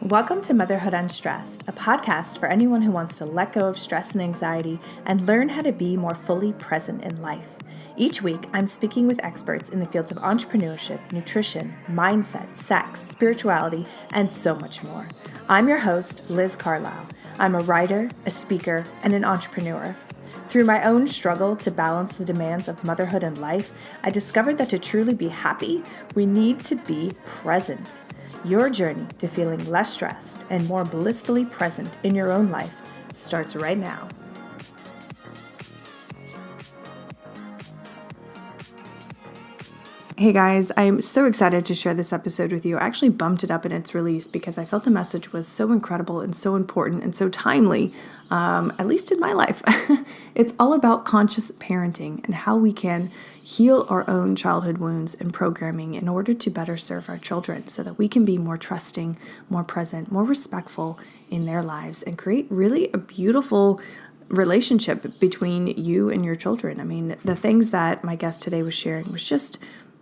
Welcome to Motherhood Unstressed, a podcast for anyone who wants to let go of stress and anxiety and learn how to be more fully present in life. Each week, I'm speaking with experts in the fields of entrepreneurship, nutrition, mindset, sex, spirituality, and so much more. I'm your host, Liz Carlisle. I'm a writer, a speaker, and an entrepreneur. Through my own struggle to balance the demands of motherhood and life, I discovered that to truly be happy, we need to be present. Your journey to feeling less stressed and more blissfully present in your own life starts right now. Hey guys, I'm so excited to share this episode with you. I actually bumped it up in its release because I felt the message was so incredible and so important and so timely, at least in my life. It's all about conscious parenting and how we can heal our own childhood wounds and programming in order to better serve our children so that we can be more trusting, more present, more respectful in their lives and create really a beautiful relationship between you and your children. I mean, the things that my guest today was sharing was just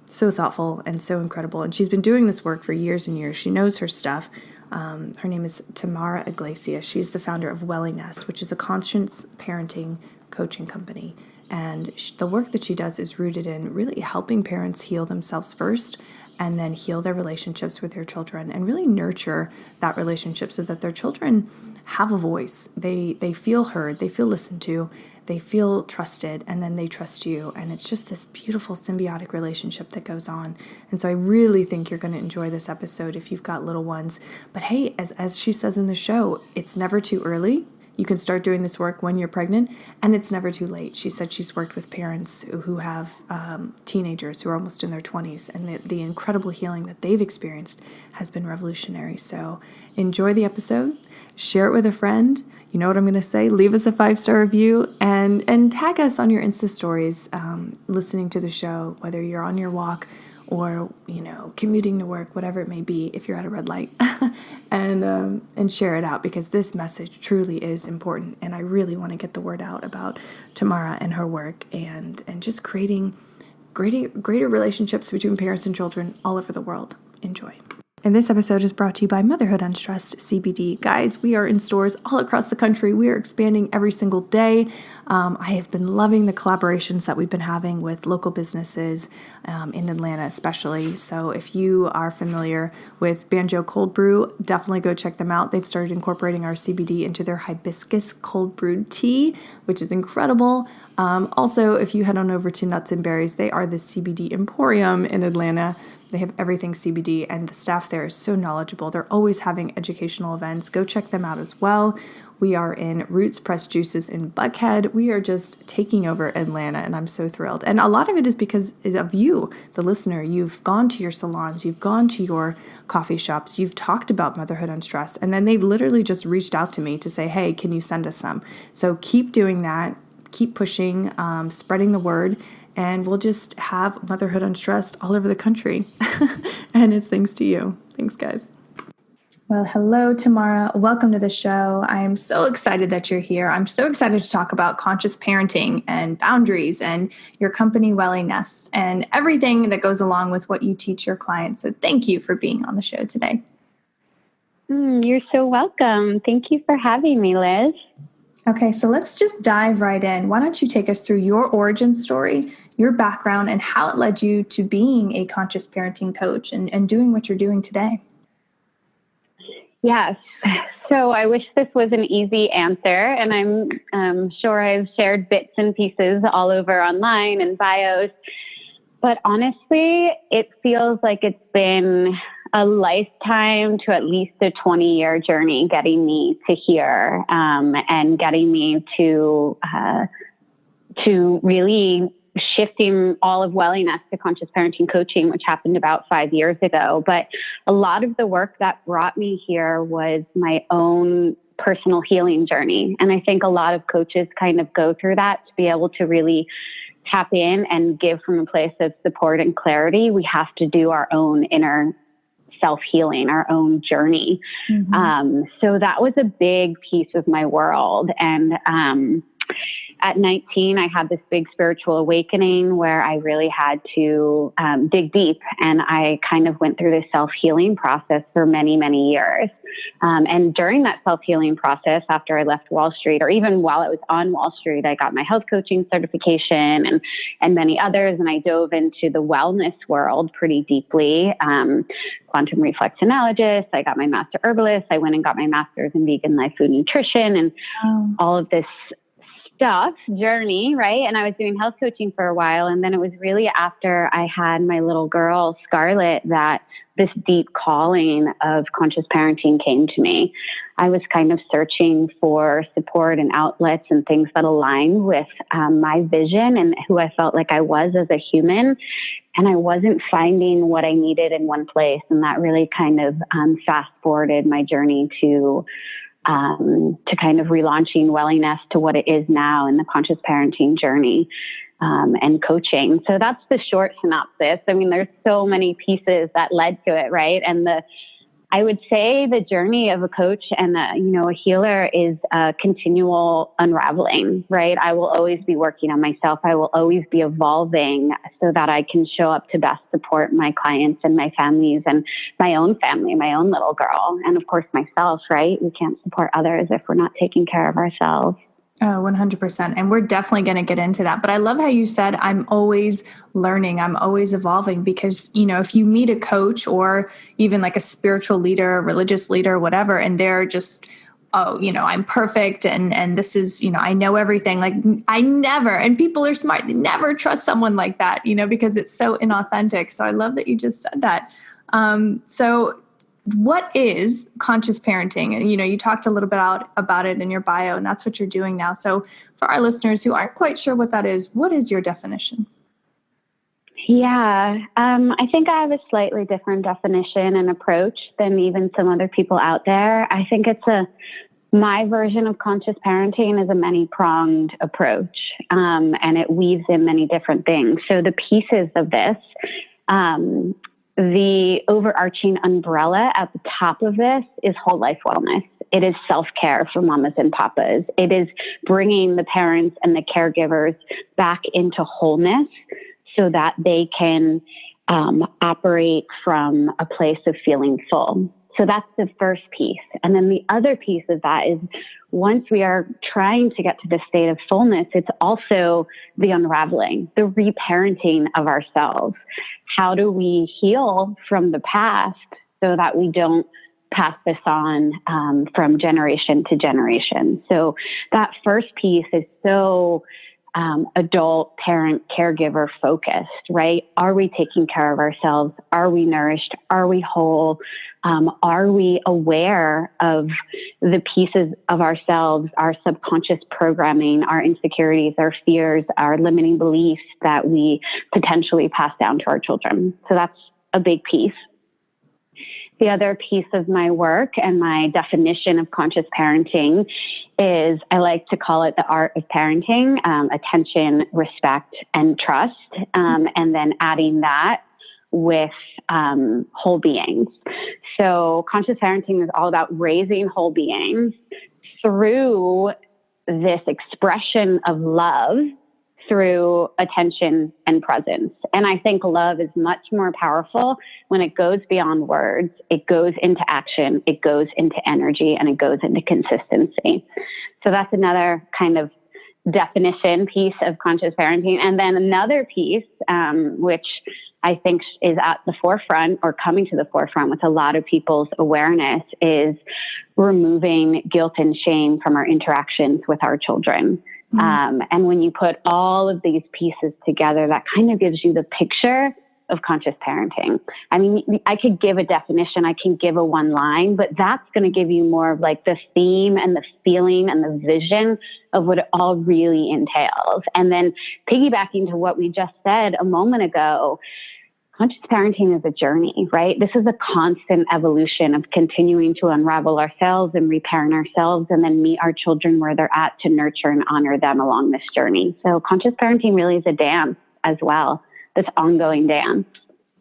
so thoughtful and so incredible. And she's been doing this work for years and years. She knows her stuff. Her name is Tamara Iglesias. She's the founder of Nest, which is a conscious parenting coaching company. And the work that she does is rooted in really helping parents heal themselves first and then heal their relationships with their children and really nurture that relationship so that their children have a voice. They feel heard, they feel listened to, they feel trusted, and then they trust you. And it's just this beautiful symbiotic relationship that goes on. And so I really think you're going to enjoy this episode if you've got little ones. But hey, as she says in the show, it's never too early. You can start doing this work when you're pregnant, and it's never too late. She said she's worked with parents who have teenagers who are almost in their 20s, and the incredible healing that they've experienced has been revolutionary. So enjoy the episode, share it with a friend. You know what I'm going to say? Leave us a 5-star review and tag us on your Insta stories listening to the show, whether you're on your walk or, commuting to work, whatever it may be, if you're at a red light, and share it out because this message truly is important. And I really want to get the word out about Tamara and her work and just creating greater relationships between parents and children all over the world. Enjoy. And this episode is brought to you by Motherhood Unstressed CPD. Guys, we are in stores all across the country. We are expanding every single day. I have been loving the collaborations that we've been having with local businesses in Atlanta especially. So if you are familiar with Banjo Cold Brew, definitely go check them out. They've started incorporating our CBD into their hibiscus cold brewed tea, which is incredible. Also, if you head on over to Nuts and Berries, they are the CBD Emporium in Atlanta. They have everything CBD, and the staff there is so knowledgeable. They're always having educational events. Go check them out as well. We are in Roots Pressed Juices in Buckhead. We are just taking over Atlanta, and I'm so thrilled. And a lot of it is because of you, the listener. You've gone to your salons, you've gone to your coffee shops, you've talked about Motherhood Unstressed, and then they've literally just reached out to me to say, hey, can you send us some? So keep doing that. Keep pushing, spreading the word, and we'll just have Motherhood Unstressed all over the country. And it's thanks to you. Thanks, guys. Well, hello, Tamara. Welcome to the show. I am so excited that you're here. I'm so excited to talk about conscious parenting and boundaries and your company, Nest, and everything that goes along with what you teach your clients. So thank you for being on the show today. You're so welcome. Thank you for having me, Liz. Okay, so let's just dive right in. Why don't you take us through your origin story, your background, and how it led you to being a conscious parenting coach and doing what you're doing today? Yes. So I wish this was an easy answer, and I'm sure I've shared bits and pieces all over online and bios. But honestly, it feels like it's been a lifetime to at least a 20-year journey getting me to here and getting me to really shifting all of Nest to conscious parenting coaching, which happened about 5 years ago. But a lot of the work that brought me here was my own personal healing journey. And I think a lot of coaches kind of go through that to be able to really tap in and give from a place of support and clarity. We have to do our own inner self-healing, our own journey. Mm-hmm. So that was a big piece of my world. And at 19, I had this big spiritual awakening where I really had to dig deep. And I kind of went through this self-healing process for many, many years. And during that self-healing process, after I left Wall Street, or even while I was on Wall Street, I got my health coaching certification and many others. And I dove into the wellness world pretty deeply. Quantum reflexologist. I got my master herbalist. I went and got my master's in vegan life food nutrition and all of this stuff journey, right? And I was doing health coaching for a while. And then it was really after I had my little girl, Scarlett, that this deep calling of conscious parenting came to me. I was kind of searching for support and outlets and things that aligned with my vision and who I felt like I was as a human. And I wasn't finding what I needed in one place. And that really kind of fast forwarded my journey to kind of relaunching Welliness to what it is now in the conscious parenting journey and coaching. So that's the short synopsis. I mean, there's so many pieces that led to it, right? And I would say the journey of a coach and a healer is a continual unraveling, right? I will always be working on myself. I will always be evolving so that I can show up to best support my clients and my families and my own family, my own little girl, and of course myself, right? We can't support others if we're not taking care of ourselves. Oh, 100%. And we're definitely going to get into that. But I love how you said, I'm always learning, I'm always evolving, because, if you meet a coach or even like a spiritual leader, religious leader, whatever, and they're just, I'm perfect. And this is, I know everything. Like I never, and people are smart, they never trust someone like that, because it's so inauthentic. So I love that you just said that. So what is conscious parenting? And, you talked a little bit about it in your bio, and that's what you're doing now. So for our listeners who aren't quite sure what that is, what is your definition? Yeah, I think I have a slightly different definition and approach than even some other people out there. I think my version of conscious parenting is a many-pronged approach, and it weaves in many different things. So the pieces of this, the overarching umbrella at the top of this is whole life wellness. It is self-care for mamas and papas. It is bringing the parents and the caregivers back into wholeness so that they can operate from a place of feeling full. So that's the first piece. And then the other piece of that is once we are trying to get to the state of fullness, it's also the unraveling, the reparenting of ourselves. How do we heal from the past so that we don't pass this on from generation to generation? So that first piece is so adult, parent, caregiver focused, right? Are we taking care of ourselves? Are we nourished? Are we whole? Are we aware of the pieces of ourselves, our subconscious programming, our insecurities, our fears, our limiting beliefs that we potentially pass down to our children? So that's a big piece. The other piece of my work and my definition of conscious parenting is, I like to call it the art of parenting, attention, respect, and trust, and then adding that with whole beings. So conscious parenting is all about raising whole beings through this expression of love through attention and presence. And I think love is much more powerful when it goes beyond words. It goes into action, it goes into energy, and it goes into consistency. So that's another kind of definition piece of conscious parenting. And then another piece, which I think is at the forefront or coming to the forefront with a lot of people's awareness, is removing guilt and shame from our interactions with our children. And when you put all of these pieces together, that kind of gives you the picture of conscious parenting. I mean, I could give a definition, I can give a one line, but that's going to give you more of like the theme and the feeling and the vision of what it all really entails. And then piggybacking to what we just said a moment ago, conscious parenting is a journey, right? This is a constant evolution of continuing to unravel ourselves and reparent ourselves and then meet our children where they're at to nurture and honor them along this journey. So conscious parenting really is a dance as well, this ongoing dance.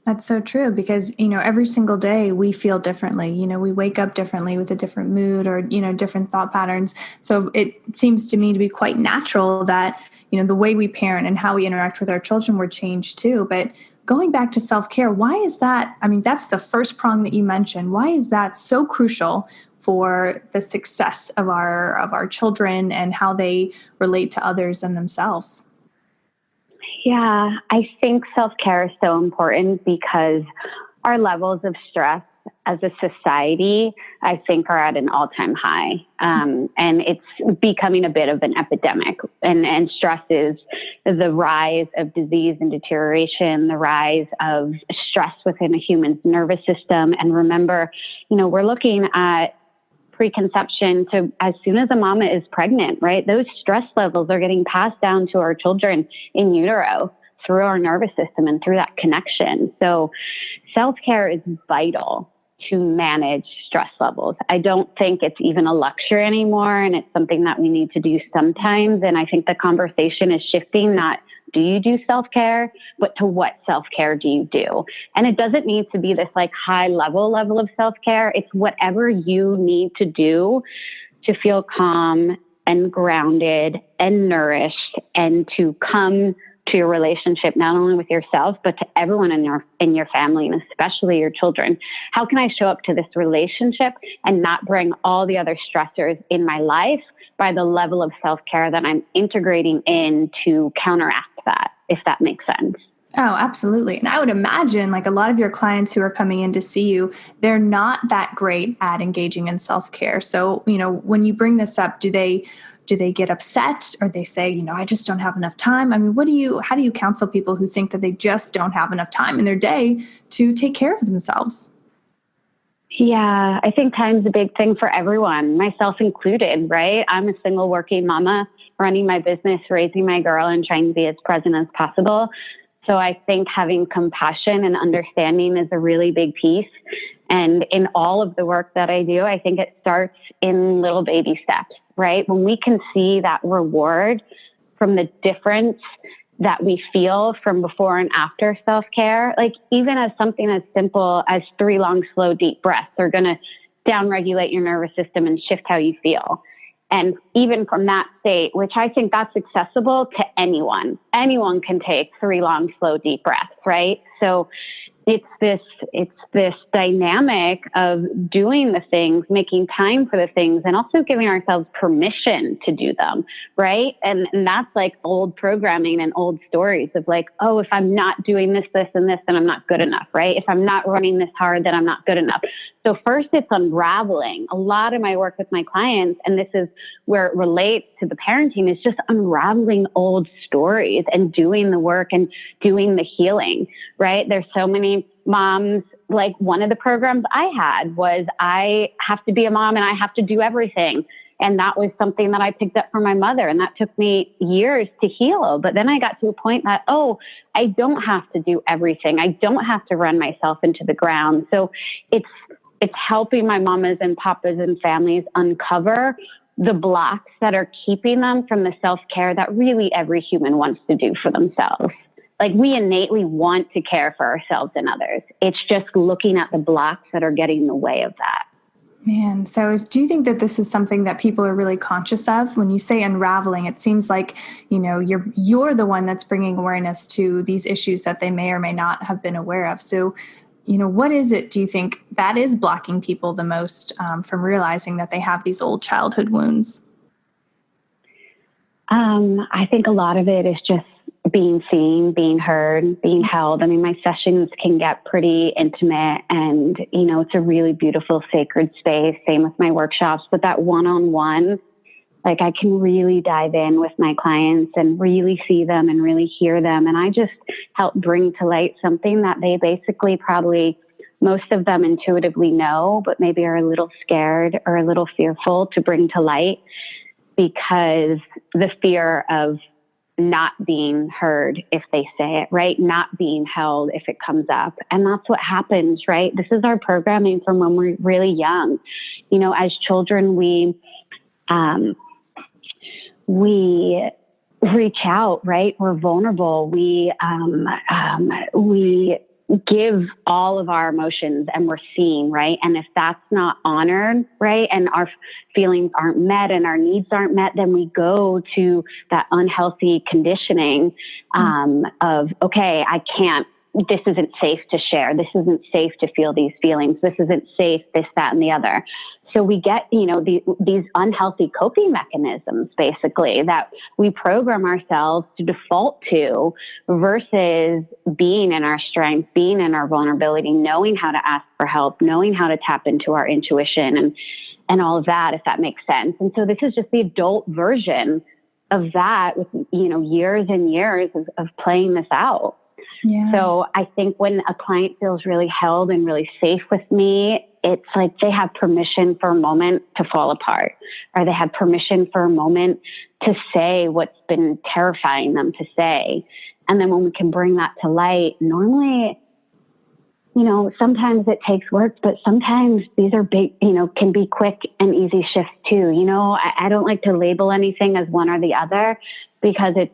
That's so true because, every single day we feel differently. We wake up differently with a different mood or, different thought patterns. So it seems to me to be quite natural that, the way we parent and how we interact with our children would change too. But going back to self care, why is that? I mean, that's the first prong that you mentioned. Why is that so crucial for the success of our children and how they relate to others and themselves? Yeah, I think self-care is so important because our levels of stress as a society, I think, are at an all-time high. And it's becoming a bit of an epidemic. And stress is the rise of disease and deterioration, the rise of stress within a human's nervous system. And remember, we're looking at preconception to as soon as a mama is pregnant, right? Those stress levels are getting passed down to our children in utero through our nervous system and through that connection. So self-care is vital to manage stress levels. I don't think it's even a luxury anymore, and it's something that we need to do sometimes. And I think the conversation is shifting, not do you do self-care, but to what self-care do you do? And it doesn't need to be this like high level of self-care. It's whatever you need to do to feel calm and grounded and nourished and to come to your relationship, not only with yourself, but to everyone in your family and especially your children. How can I show up to this relationship and not bring all the other stressors in my life by the level of self-care that I'm integrating in to counteract that, if that makes sense? Oh, absolutely. And I would imagine like a lot of your clients who are coming in to see you, they're not that great at engaging in self-care. So, when you bring this up, do they get upset or they say, I just don't have enough time? I mean, how do you counsel people who think that they just don't have enough time in their day to take care of themselves? Yeah, I think time's a big thing for everyone, myself included, right? I'm a single working mama running my business, raising my girl, and trying to be as present as possible. So I think having compassion and understanding is a really big piece. And in all of the work that I do, I think it starts in little baby steps, right? When we can see that reward from the difference that we feel from before and after self-care, like even as something as simple as 3 long, slow, deep breaths are going to downregulate your nervous system and shift how you feel. And even from that state, which I think that's accessible to anyone. Anyone can take 3 long, slow, deep breaths, right? So it's this dynamic of doing the things, making time for the things, and also giving ourselves permission to do them, right? And that's like old programming and old stories of like, oh, if I'm not doing this, this, and this, then I'm not good enough, right? If I'm not running this hard, then I'm not good enough. So first it's unraveling. A lot of my work with my clients, and this is where it relates to the parenting, is just unraveling old stories and doing the work and doing the healing, right? There's so many moms, like one of the programs I had was I have to be a mom and I have to do everything. And that was something that I picked up from my mother. And that took me years to heal. But then I got to a point that, oh, I don't have to do everything. I don't have to run myself into the ground. So it's helping my mamas and papas and families uncover the blocks that are keeping them from the self-care that really every human wants to do for themselves. Like we innately want to care for ourselves and others. It's just looking at the blocks that are getting in the way of that. Man, so do you think that this is something that people are really conscious of? When you say unraveling, it seems like, you're the one that's bringing awareness to these issues that they may or may not have been aware of. So, what is it, do you think, that is blocking people the most from realizing that they have these old childhood wounds? I think a lot of it is just being seen, being heard, being held. I mean, my sessions can get pretty intimate and, it's a really beautiful, sacred space. Same with my workshops, but that one-on-one, like I can really dive in with my clients and really see them and really hear them. And I just help bring to light something that they basically probably, most of them intuitively know, but maybe are a little scared or a little fearful to bring to light because the fear of not being heard if they say it, right? Not being held if it comes up. And that's what happens, right? This is our programming from when we're really young. As children, we reach out, right? We're vulnerable. We give all of our emotions and we're seen, right? And if that's not honored, right, and our feelings aren't met and our needs aren't met, then we go to that unhealthy conditioning of, okay, I can't, this isn't safe to share. This isn't safe to feel these feelings. This isn't safe, this, that, and the other. So we get, these unhealthy coping mechanisms, basically, that we program ourselves to default to versus being in our strength, being in our vulnerability, knowing how to ask for help, knowing how to tap into our intuition and all of that, if that makes sense. And so this is just the adult version of that with, years and years of playing this out. Yeah. So I think when a client feels really held and really safe with me, it's like they have permission for a moment to fall apart, or they have permission for a moment to say what's been terrifying them to say. And then when we can bring that to light, normally, sometimes it takes work, but sometimes these are big, can be quick and easy shifts too. I don't like to label anything as one or the other because it's,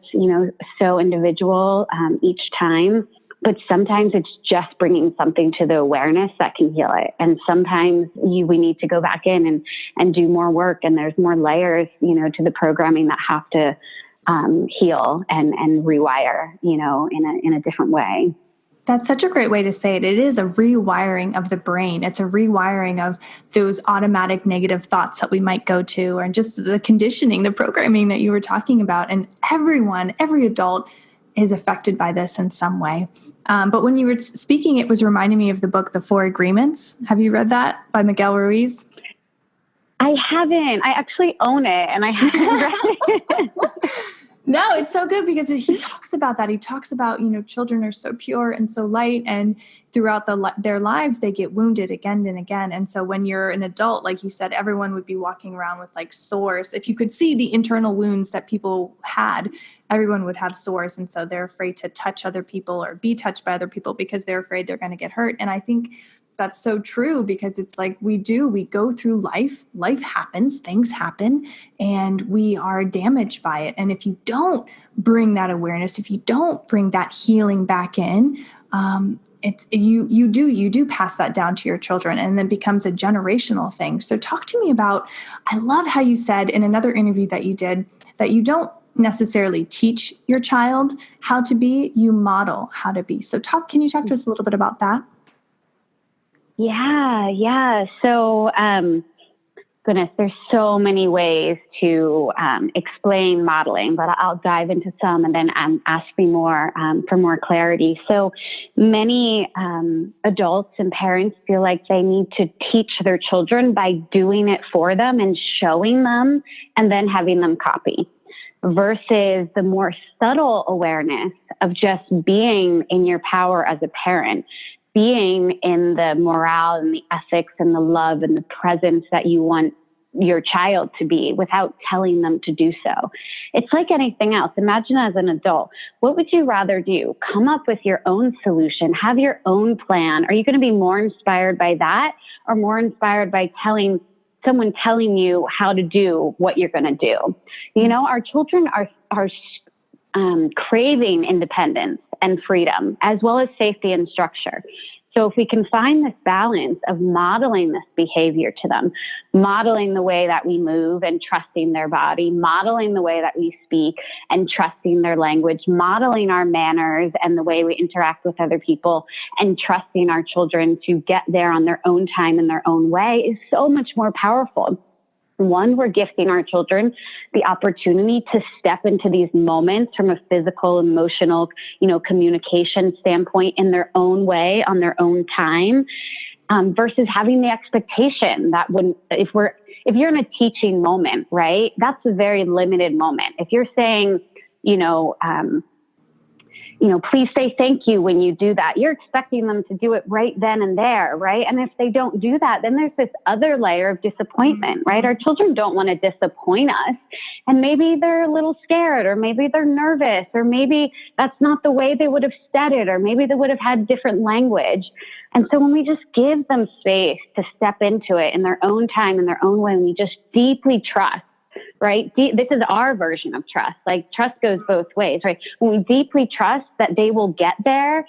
so individual each time. But sometimes it's just bringing something to the awareness that can heal it. And sometimes we need to go back in and do more work. And there's more layers, to the programming that have to heal and rewire, in a different way. That's such a great way to say it. It is a rewiring of the brain. It's a rewiring of those automatic negative thoughts that we might go to, or just the conditioning, the programming that you were talking about. And every adult is affected by this in some way. But when you were speaking, it was reminding me of the book, The Four Agreements. Have you read that by Miguel Ruiz? I haven't. I actually own it, and I haven't read it. No, it's so good because he talks about that. He talks about, children are so pure and so light, and throughout their lives, they get wounded again and again. And so when you're an adult, like you said, everyone would be walking around with like sores. If you could see the internal wounds that people had, everyone would have sores. And so they're afraid to touch other people or be touched by other people because they're afraid they're going to get hurt. And I think that's so true because it's like we go through life happens, things happen, and we are damaged by it. And if you don't bring that awareness, if you don't bring that healing back in, you do pass that down to your children, and then becomes a generational thing. So talk to me about, I love how you said in another interview that you did that you don't necessarily teach your child how to be, you model how to be. So can you talk to us a little bit about that? Yeah. So, goodness, there's so many ways to explain modeling, but I'll dive into some and then ask me more for more clarity. So many adults and parents feel like they need to teach their children by doing it for them and showing them and then having them copy, versus the more subtle awareness of just being in your power as a parent, being in the morale and the ethics and the love and the presence that you want your child to be without telling them to do so. It's like anything else. Imagine as an adult, what would you rather do? Come up with your own solution, have your own plan. Are you going to be more inspired by that, or more inspired by someone telling you how to do what you're going to do? Our children are craving independence and freedom, as well as safety and structure. So if we can find this balance of modeling this behavior to them, modeling the way that we move and trusting their body, modeling the way that we speak and trusting their language, modeling our manners and the way we interact with other people, and trusting our children to get there on their own time in their own way, is so much more powerful. One, we're gifting our children the opportunity to step into these moments from a physical, emotional, communication standpoint in their own way, on their own time, versus having the expectation that if you're in a teaching moment, right, that's a very limited moment. If you're saying, please say thank you when you do that, you're expecting them to do it right then and there, right? And if they don't do that, then there's this other layer of disappointment, right? Our children don't want to disappoint us. And maybe they're a little scared, or maybe they're nervous, or maybe that's not the way they would have said it, or maybe they would have had different language. And so when we just give them space to step into it in their own time, in their own way, and we just deeply trust, right? This is our version of trust. Like, trust goes both ways, right? When we deeply trust that they will get there,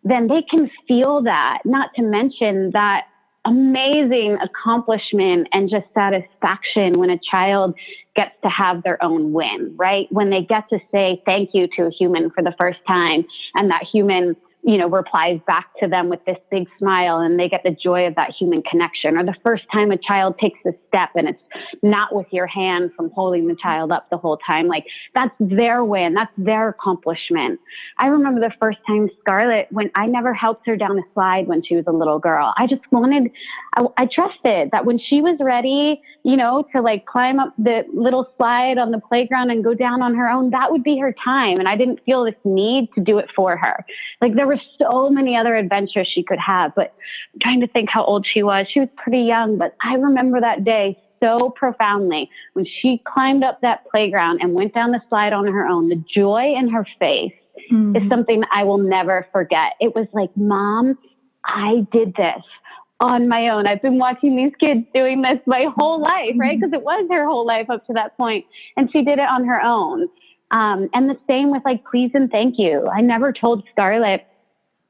then they can feel that, not to mention that amazing accomplishment and just satisfaction when a child gets to have their own win, right? When they get to say thank you to a human for the first time, and that human, replies back to them with this big smile, and they get the joy of that human connection. Or the first time a child takes a step and it's not with your hand from holding the child up the whole time. Like, that's their win. That's their accomplishment. I remember the first time Scarlett, when I never helped her down a slide when she was a little girl. I trusted that when she was ready, to like climb up the little slide on the playground and go down on her own, that would be her time. And I didn't feel this need to do it for her. Like, there were so many other adventures she could have, but I'm trying to think how old she was. She was pretty young, but I remember that day so profoundly when she climbed up that playground and went down the slide on her own. The joy in her face is something I will never forget. It was like, Mom, I did this on my own. I've been watching these kids doing this my whole life, right? Because it was her whole life up to that point. And she did it on her own. And the same with like, please and thank you. I never told Scarlett,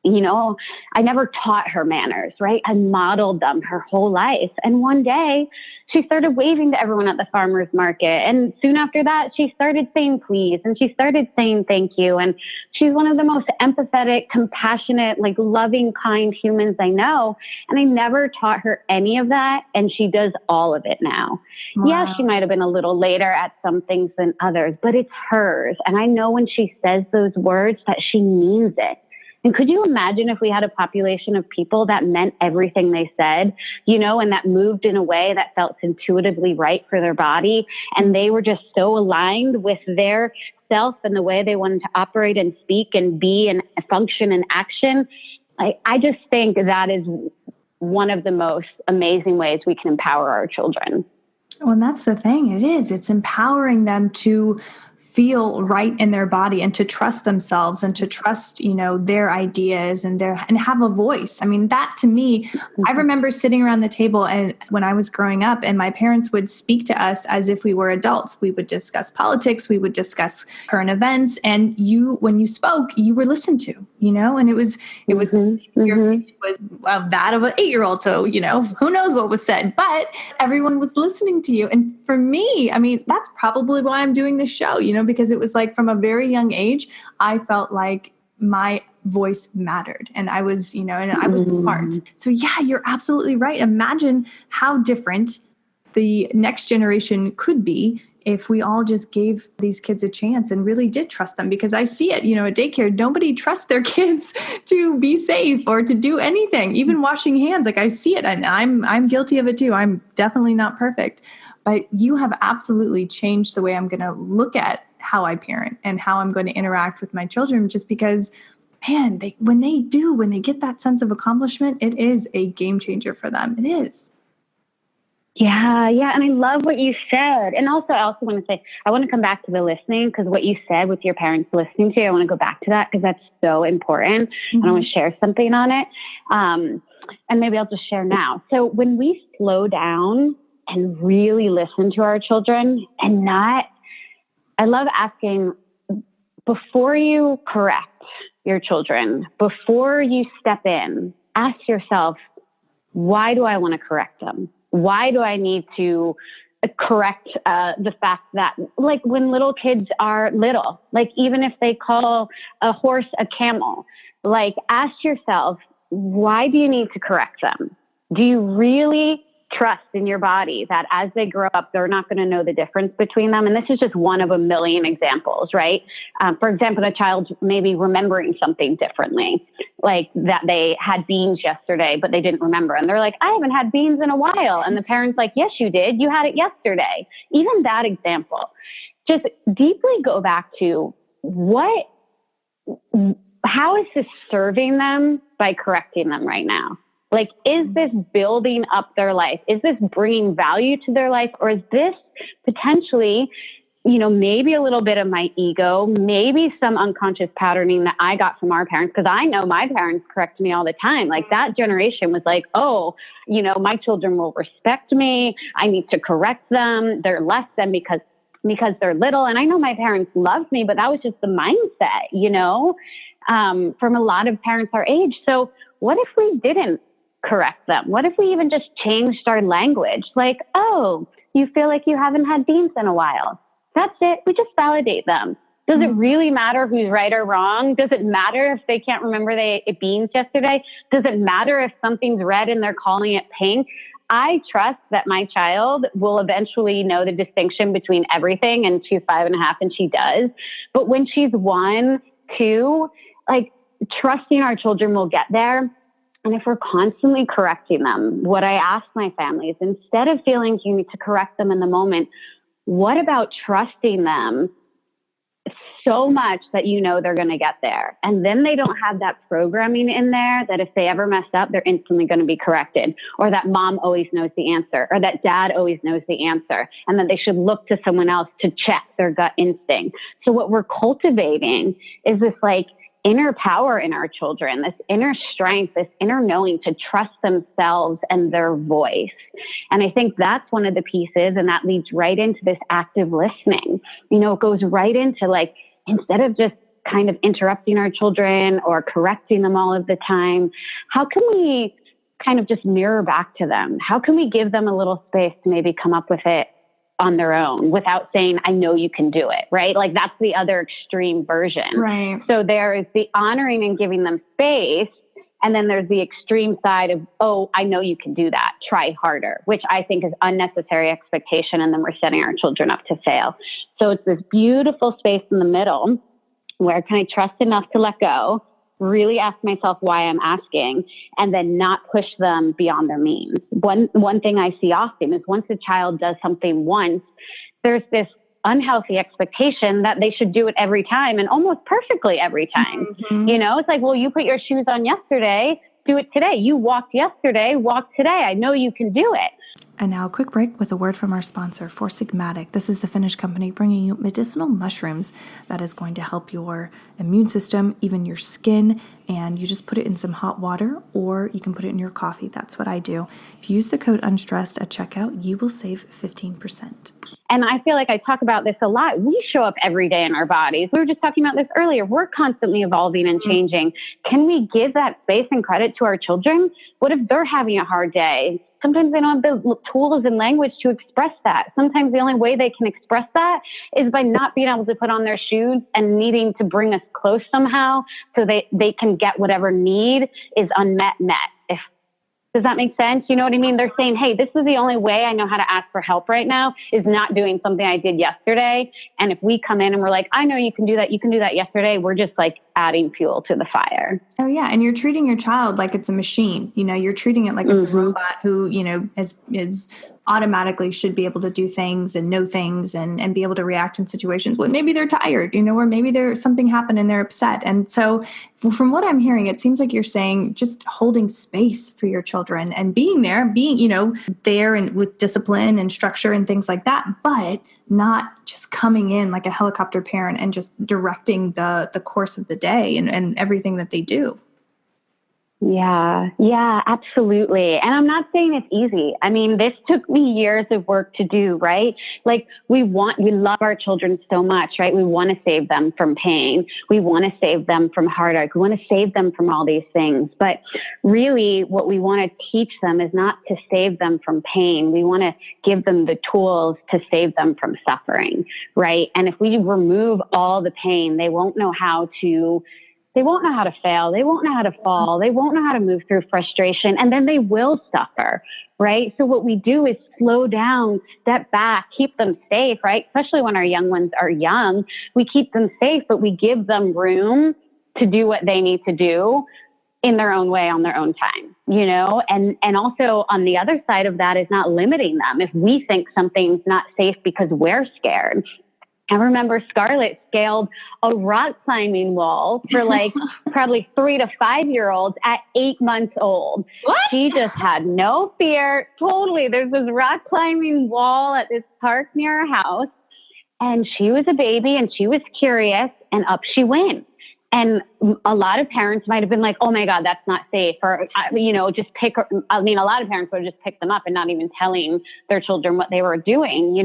I never taught her manners, right? I modeled them her whole life. And one day she started waving to everyone at the farmer's market. And soon after that, she started saying please, and she started saying thank you. And she's one of the most empathetic, compassionate, like loving, kind humans I know. And I never taught her any of that. And she does all of it now. Wow. Yeah, she might've been a little later at some things than others, but it's hers. And I know when she says those words that she means it. And could you imagine if we had a population of people that meant everything they said, and that moved in a way that felt intuitively right for their body, and they were just so aligned with their self and the way they wanted to operate and speak and be and function and action? I just think that is one of the most amazing ways we can empower our children. Well, and that's the thing. It's empowering them to feel right in their body and to trust themselves and to trust, their ideas and have a voice. I mean, that to me, I remember sitting around the table and when I was growing up, and my parents would speak to us as if we were adults. We would discuss politics, we would discuss current events, and when you spoke, you were listened to, and it was of that of an 8-year-old. So, who knows what was said, but everyone was listening to you. And for me, I mean, that's probably why I'm doing this show, because it was like from a very young age, I felt like my voice mattered and I was, and I was smart. So yeah, you're absolutely right. Imagine how different the next generation could be if we all just gave these kids a chance and really did trust them. Because I see it, at daycare, nobody trusts their kids to be safe or to do anything, even washing hands. Like I see it, and I'm guilty of it too. I'm definitely not perfect, but you have absolutely changed the way I'm going to look at how I parent and how I'm going to interact with my children, just because, man, when they get that sense of accomplishment, it is a game changer for them. It is. Yeah. And I love what you said. And also, I also want to say, I want to come back to the listening, because what you said with your parents listening to you, I want to go back to that because that's so important. And I want to share something on it. And maybe I'll just share now. So when we slow down and really listen to our children I love asking, before you correct your children, before you step in, ask yourself, why do I want to correct them? Why do I need to correct the fact that, like, when little kids are little, like even if they call a horse a camel, like ask yourself, why do you need to correct them? Do you really trust in your body that as they grow up, they're not going to know the difference between them? And this is just one of a million examples, right? For example, a child maybe remembering something differently, like that they had beans yesterday, but they didn't remember. And they're like, I haven't had beans in a while. And the parent's like, yes, you did. You had it yesterday. Even that example, just deeply go back to how is this serving them by correcting them right now? Like, is this building up their life? Is this bringing value to their life? Or is this potentially, maybe a little bit of my ego, maybe some unconscious patterning that I got from our parents? Because I know my parents correct me all the time. Like, that generation was like, oh, my children will respect me. I need to correct them. They're less than because they're little. And I know my parents loved me, but that was just the mindset, from a lot of parents our age. So what if we didn't correct them? What if we even just changed our language? Like, oh, you feel like you haven't had beans in a while. That's it. We just validate them. Does it really matter who's right or wrong? Does it matter if they can't remember they ate beans yesterday? Does it matter if something's red and they're calling it pink? I trust that my child will eventually know the distinction between everything, and she's 5.5 and she does. But when she's 1, 2, like, trusting our children will get there. And if we're constantly correcting them, what I ask my family is, instead of feeling you need to correct them in the moment, what about trusting them so much that you know they're going to get there? And then they don't have that programming in there that if they ever mess up, they're instantly going to be corrected, or that mom always knows the answer, or that dad always knows the answer, and that they should look to someone else to check their gut instinct. So what we're cultivating is this like inner power in our children, this inner strength, this inner knowing to trust themselves and their voice. And I think that's one of the pieces, and that leads right into this active listening. You know, it goes right into like, instead of just kind of interrupting our children or correcting them all of the time, how can we kind of just mirror back to them? How can we give them a little space to maybe come up with it on their own without saying, I know you can do it, right? Like, that's the other extreme version. Right. So there is the honoring and giving them space. And then there's the extreme side of, oh, I know you can do that. Try harder, which I think is unnecessary expectation. And then we're setting our children up to fail. So it's this beautiful space in the middle where can I trust enough to let go, really ask myself why I'm asking, and then not push them beyond their means. One thing I see often is once a child does something once, there's this unhealthy expectation that they should do it every time and almost perfectly every time. Mm-hmm. You know, it's like, well, you put your shoes on yesterday, do it today. You walked yesterday, walk today. I know you can do it. And now a quick break with a word from our sponsor, Four Sigmatic. This is the Finnish company bringing you medicinal mushrooms that is going to help your immune system, even your skin, and you just put it in some hot water, or you can put it in your coffee. That's what I do. If you use the code Unstressed at checkout, you will save 15%. And I feel like I talk about this a lot. We show up every day in our bodies. We were just talking about this earlier. We're constantly evolving and changing. Can we give that space and credit to our children? What if they're having a hard day? Sometimes they don't have the tools and language to express that. Sometimes the only way they can express that is by not being able to put on their shoes and needing to bring us close somehow so they can get whatever need is unmet met. Does that make sense? You know what I mean? They're saying, hey, this is the only way I know how to ask for help right now, is not doing something I did yesterday. And if we come in and we're like, I know you can do that yesterday, we're just like adding fuel to the fire. Oh yeah. And you're treating your child like it's a machine. You know, you're treating it like it's a robot who, you know, is automatically should be able to do things and know things and be able to react in situations when maybe they're tired, you know, or maybe there's something happened and they're upset. And so from what I'm hearing, it seems like you're saying just holding space for your children and being there, you know, there and with discipline and structure and things like that, but not just coming in like a helicopter parent and just directing the course of the day and everything that they do. Yeah, absolutely. And I'm not saying it's easy. I mean, this took me years of work to do, right? Like we love our children so much, right? We want to save them from pain. We want to save them from heartache. We want to save them from all these things. But really what we want to teach them is not to save them from pain. We want to give them the tools to save them from suffering, right? And if we remove all the pain, they won't know how to fail. They won't know how to fall. They won't know how to move through frustration. And then they will suffer, right? So what we do is slow down, step back, keep them safe, right? Especially when our young ones are young, we keep them safe, but we give them room to do what they need to do in their own way, on their own time, you know? And also on the other side of that is not limiting them. If we think something's not safe because we're scared. I remember Scarlett scaled a rock climbing wall for like probably 3 to 5-year-olds at 8 months old. What? She just had no fear. Totally. There's this rock climbing wall at this park near her house. And she was a baby and she was curious and up she went. And a lot of parents might have been like, oh my God, that's not safe. Or, just pick, a lot of parents would just pick them up and not even telling their children what they were doing,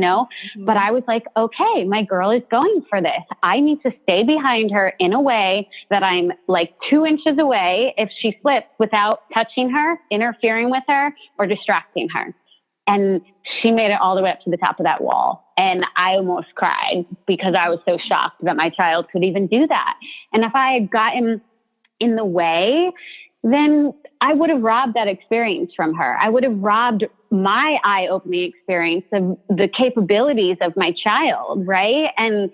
But I was like, okay, my girl is going for this. I need to stay behind her in a way that I'm like 2 inches away if she slips without touching her, interfering with her, or distracting her. And she made it all the way up to the top of that wall. And I almost cried because I was so shocked that my child could even do that. And if I had gotten in the way, then I would have robbed that experience from her. I would have robbed my eye-opening experience of the capabilities of my child, right? And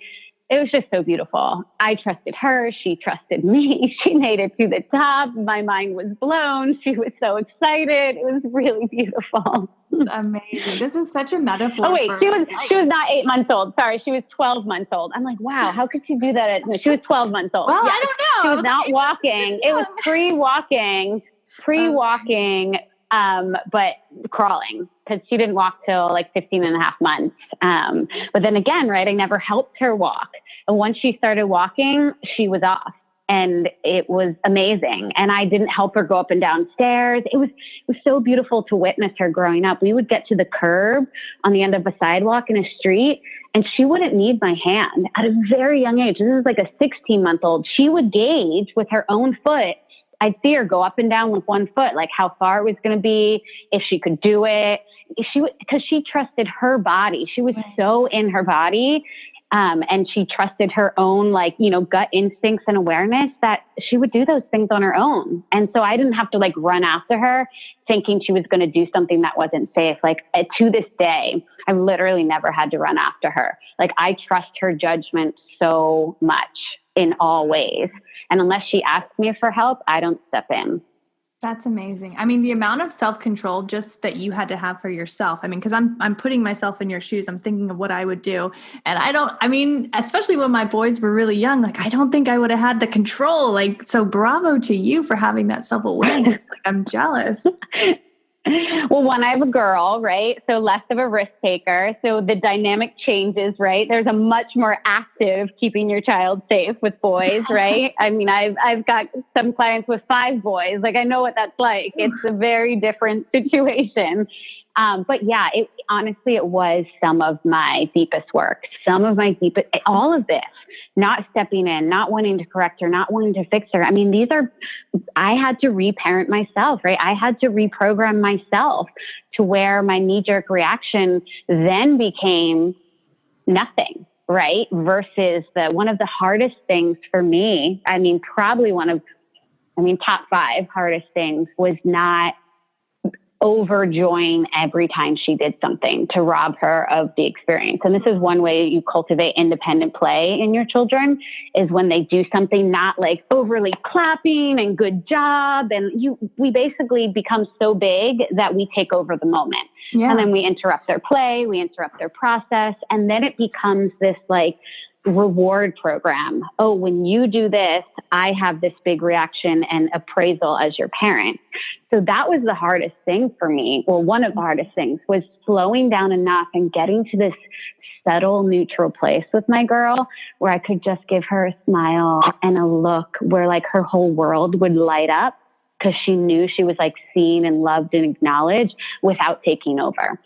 it was just so beautiful. I trusted her. She trusted me. She made it to the top. My mind was blown. She was so excited. It was really beautiful. Amazing. This is such a metaphor. Oh, wait, she was not 8 months old. Sorry, she was 12 months old. I'm like, wow, how could she do that? She was 12 months old. Well, yeah, I don't know. She was not walking. It was pre-walking, but crawling, because she didn't walk till like 15 and a half months. But then again, right, I never helped her walk. And once she started walking, she was off. And it was amazing. And I didn't help her go up and down stairs. It was so beautiful to witness her growing up. We would get to the curb on the end of a sidewalk in a street, and she wouldn't need my hand at a very young age. This is like a 16-month-old. She would gauge with her own foot. I'd see her go up and down with one foot, like how far it was going to be, if she could do it. Because she trusted her body. She was so in her body. And she trusted her own, gut instincts and awareness that she would do those things on her own. And so I didn't have to run after her thinking she was going to do something that wasn't safe. To this day, I've literally never had to run after her. I trust her judgment so much in all ways. And unless she asks me for help, I don't step in. That's amazing. I mean, the amount of self-control just that you had to have for yourself. I mean, because I'm putting myself in your shoes. I'm thinking of what I would do. And especially when my boys were really young, I don't think I would have had the control. So bravo to you for having that self-awareness. I'm jealous. Well, one, I have a girl, right? So less of a risk taker. So the dynamic changes, right? There's a much more active keeping your child safe with boys, right? I mean, I've got some clients with 5 boys. I know what that's like. It's a very different situation. But yeah, honestly, it was some of my deepest work, all of this, not stepping in, not wanting to correct her, not wanting to fix her. I mean, I had to reparent myself, right? I had to reprogram myself to where my knee-jerk reaction then became nothing, right? Versus one of the hardest things for me, top 5 hardest things was not overjoying every time she did something to rob her of the experience. And this is one way you cultivate independent play in your children, is when they do something not overly clapping and good job. And we basically become so big that we take over the moment. Yeah. And then we interrupt their play, we interrupt their process. And then it becomes this reward program. Oh, when you do this, I have this big reaction and appraisal as your parent. So that was the hardest thing for me. Well, one of the hardest things was slowing down enough and getting to this subtle, neutral place with my girl where I could just give her a smile and a look where her whole world would light up because she knew she was seen and loved and acknowledged without taking over.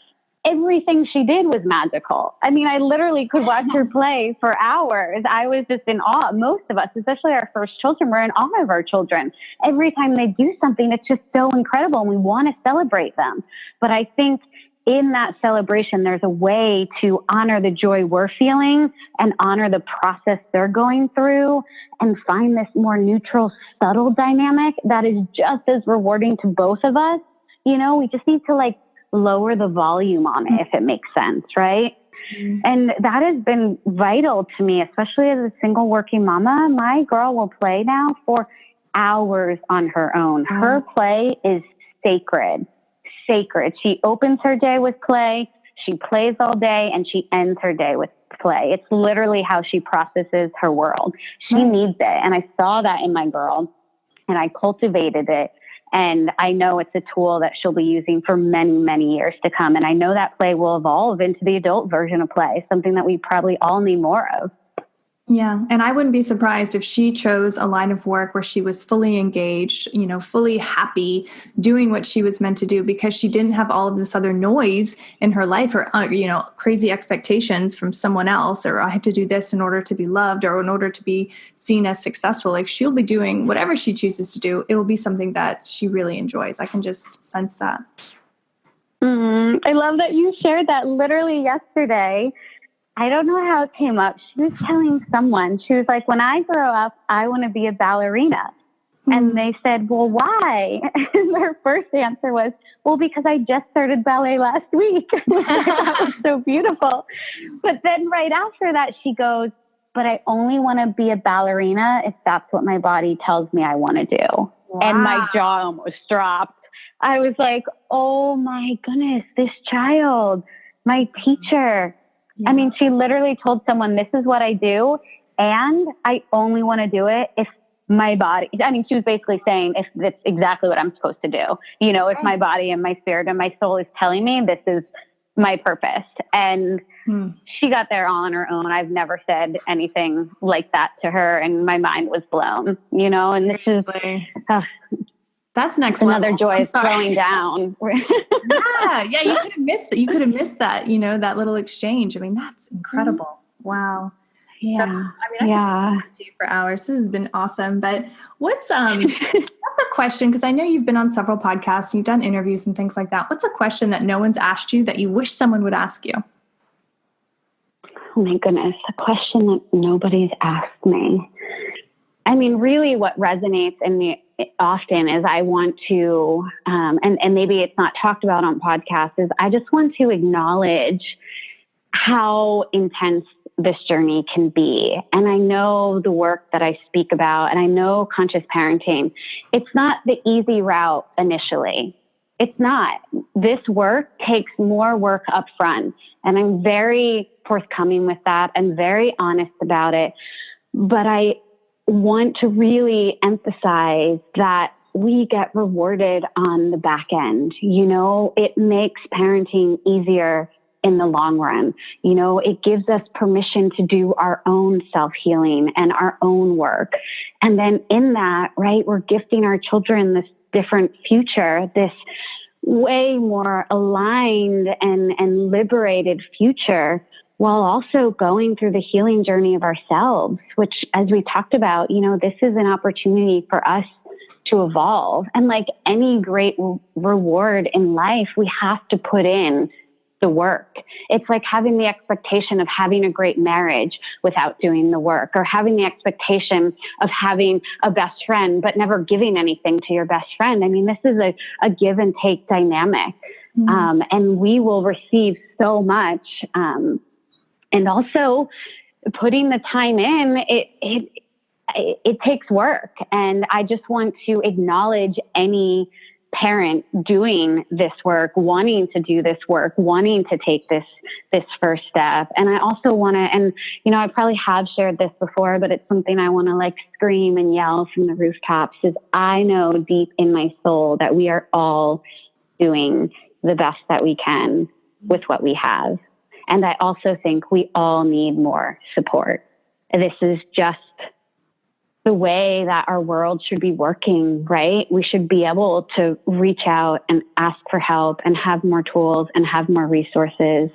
Everything she did was magical. I mean, I literally could watch her play for hours. I was just in awe. Most of us, especially our first children, we're in awe of our children. Every time they do something, it's just so incredible, and we want to celebrate them. But I think in that celebration, there's a way to honor the joy we're feeling and honor the process they're going through and find this more neutral, subtle dynamic that is just as rewarding to both of us. We just need to lower the volume on it, if it makes sense, right? Mm-hmm. And that has been vital to me, especially as a single working mama. My girl will play now for hours on her own. Mm-hmm. Her play is sacred. She opens her day with play, she plays all day, and she ends her day with play. It's literally how she processes her world. She needs it. And I saw that in my girl, and I cultivated it. And I know it's a tool that she'll be using for many, many years to come. And I know that play will evolve into the adult version of play, something that we probably all need more of. Yeah. And I wouldn't be surprised if she chose a line of work where she was fully engaged, fully happy doing what she was meant to do, because she didn't have all of this other noise in her life, or, crazy expectations from someone else, or I have to do this in order to be loved or in order to be seen as successful. Like, she'll be doing whatever she chooses to do. It will be something that she really enjoys. I can just sense that. I love that you shared that literally yesterday. I don't know how it came up. She was telling someone, she was like, when I grow up, I want to be a ballerina. And they said, well, why? And their first answer was, well, because I just started ballet last week. That was so beautiful. But then right after that, she goes, but I only want to be a ballerina if that's what my body tells me I want to do. Wow. And my jaw almost dropped. I was like, oh my goodness, this child, my teacher. Yeah. I mean, she literally told someone, this is what I do, and I only want to do it if my body, I mean, she was basically saying, if that's exactly what I'm supposed to do, if my body and my spirit and my soul is telling me this is my purpose. And she got there all on her own. I've never said anything like that to her, and my mind was blown, and this is... That's next another level. joy is throwing down. Yeah. You could have missed that. You could have missed that, that little exchange. I mean, that's incredible. Wow. Yeah. So, I could talk to you for hours. This has been awesome. But what's a question? Because I know you've been on several podcasts, you've done interviews and things like that. What's a question that no one's asked you that you wish someone would ask you? Oh my goodness, a question that nobody's asked me. I mean, really what resonates in me often is I want to, and maybe it's not talked about on podcasts, is I just want to acknowledge how intense this journey can be. And I know the work that I speak about, and I know conscious parenting, it's not the easy route initially. It's not. This work takes more work up front. And I'm very forthcoming with that and very honest about it. But I want to really emphasize that we get rewarded on the back end. It makes parenting easier in the long run. It gives us permission to do our own self-healing and our own work. And then in that, right, we're gifting our children this different future, this way more aligned and liberated future, while also going through the healing journey of ourselves, which, as we talked about, this is an opportunity for us to evolve. And like any great reward in life, we have to put in the work. It's like having the expectation of having a great marriage without doing the work, or having the expectation of having a best friend, but never giving anything to your best friend. I mean, this is a give and take dynamic. And we will receive so much. And also putting the time in, it takes work. And I just want to acknowledge any parent doing this work, wanting to do this work, wanting to take this first step. And I also want to, and, I probably have shared this before, but it's something I want to scream and yell from the rooftops, is I know deep in my soul that we are all doing the best that we can with what we have. And I also think we all need more support. This is just the way that our world should be working, right? We should be able to reach out and ask for help and have more tools and have more resources.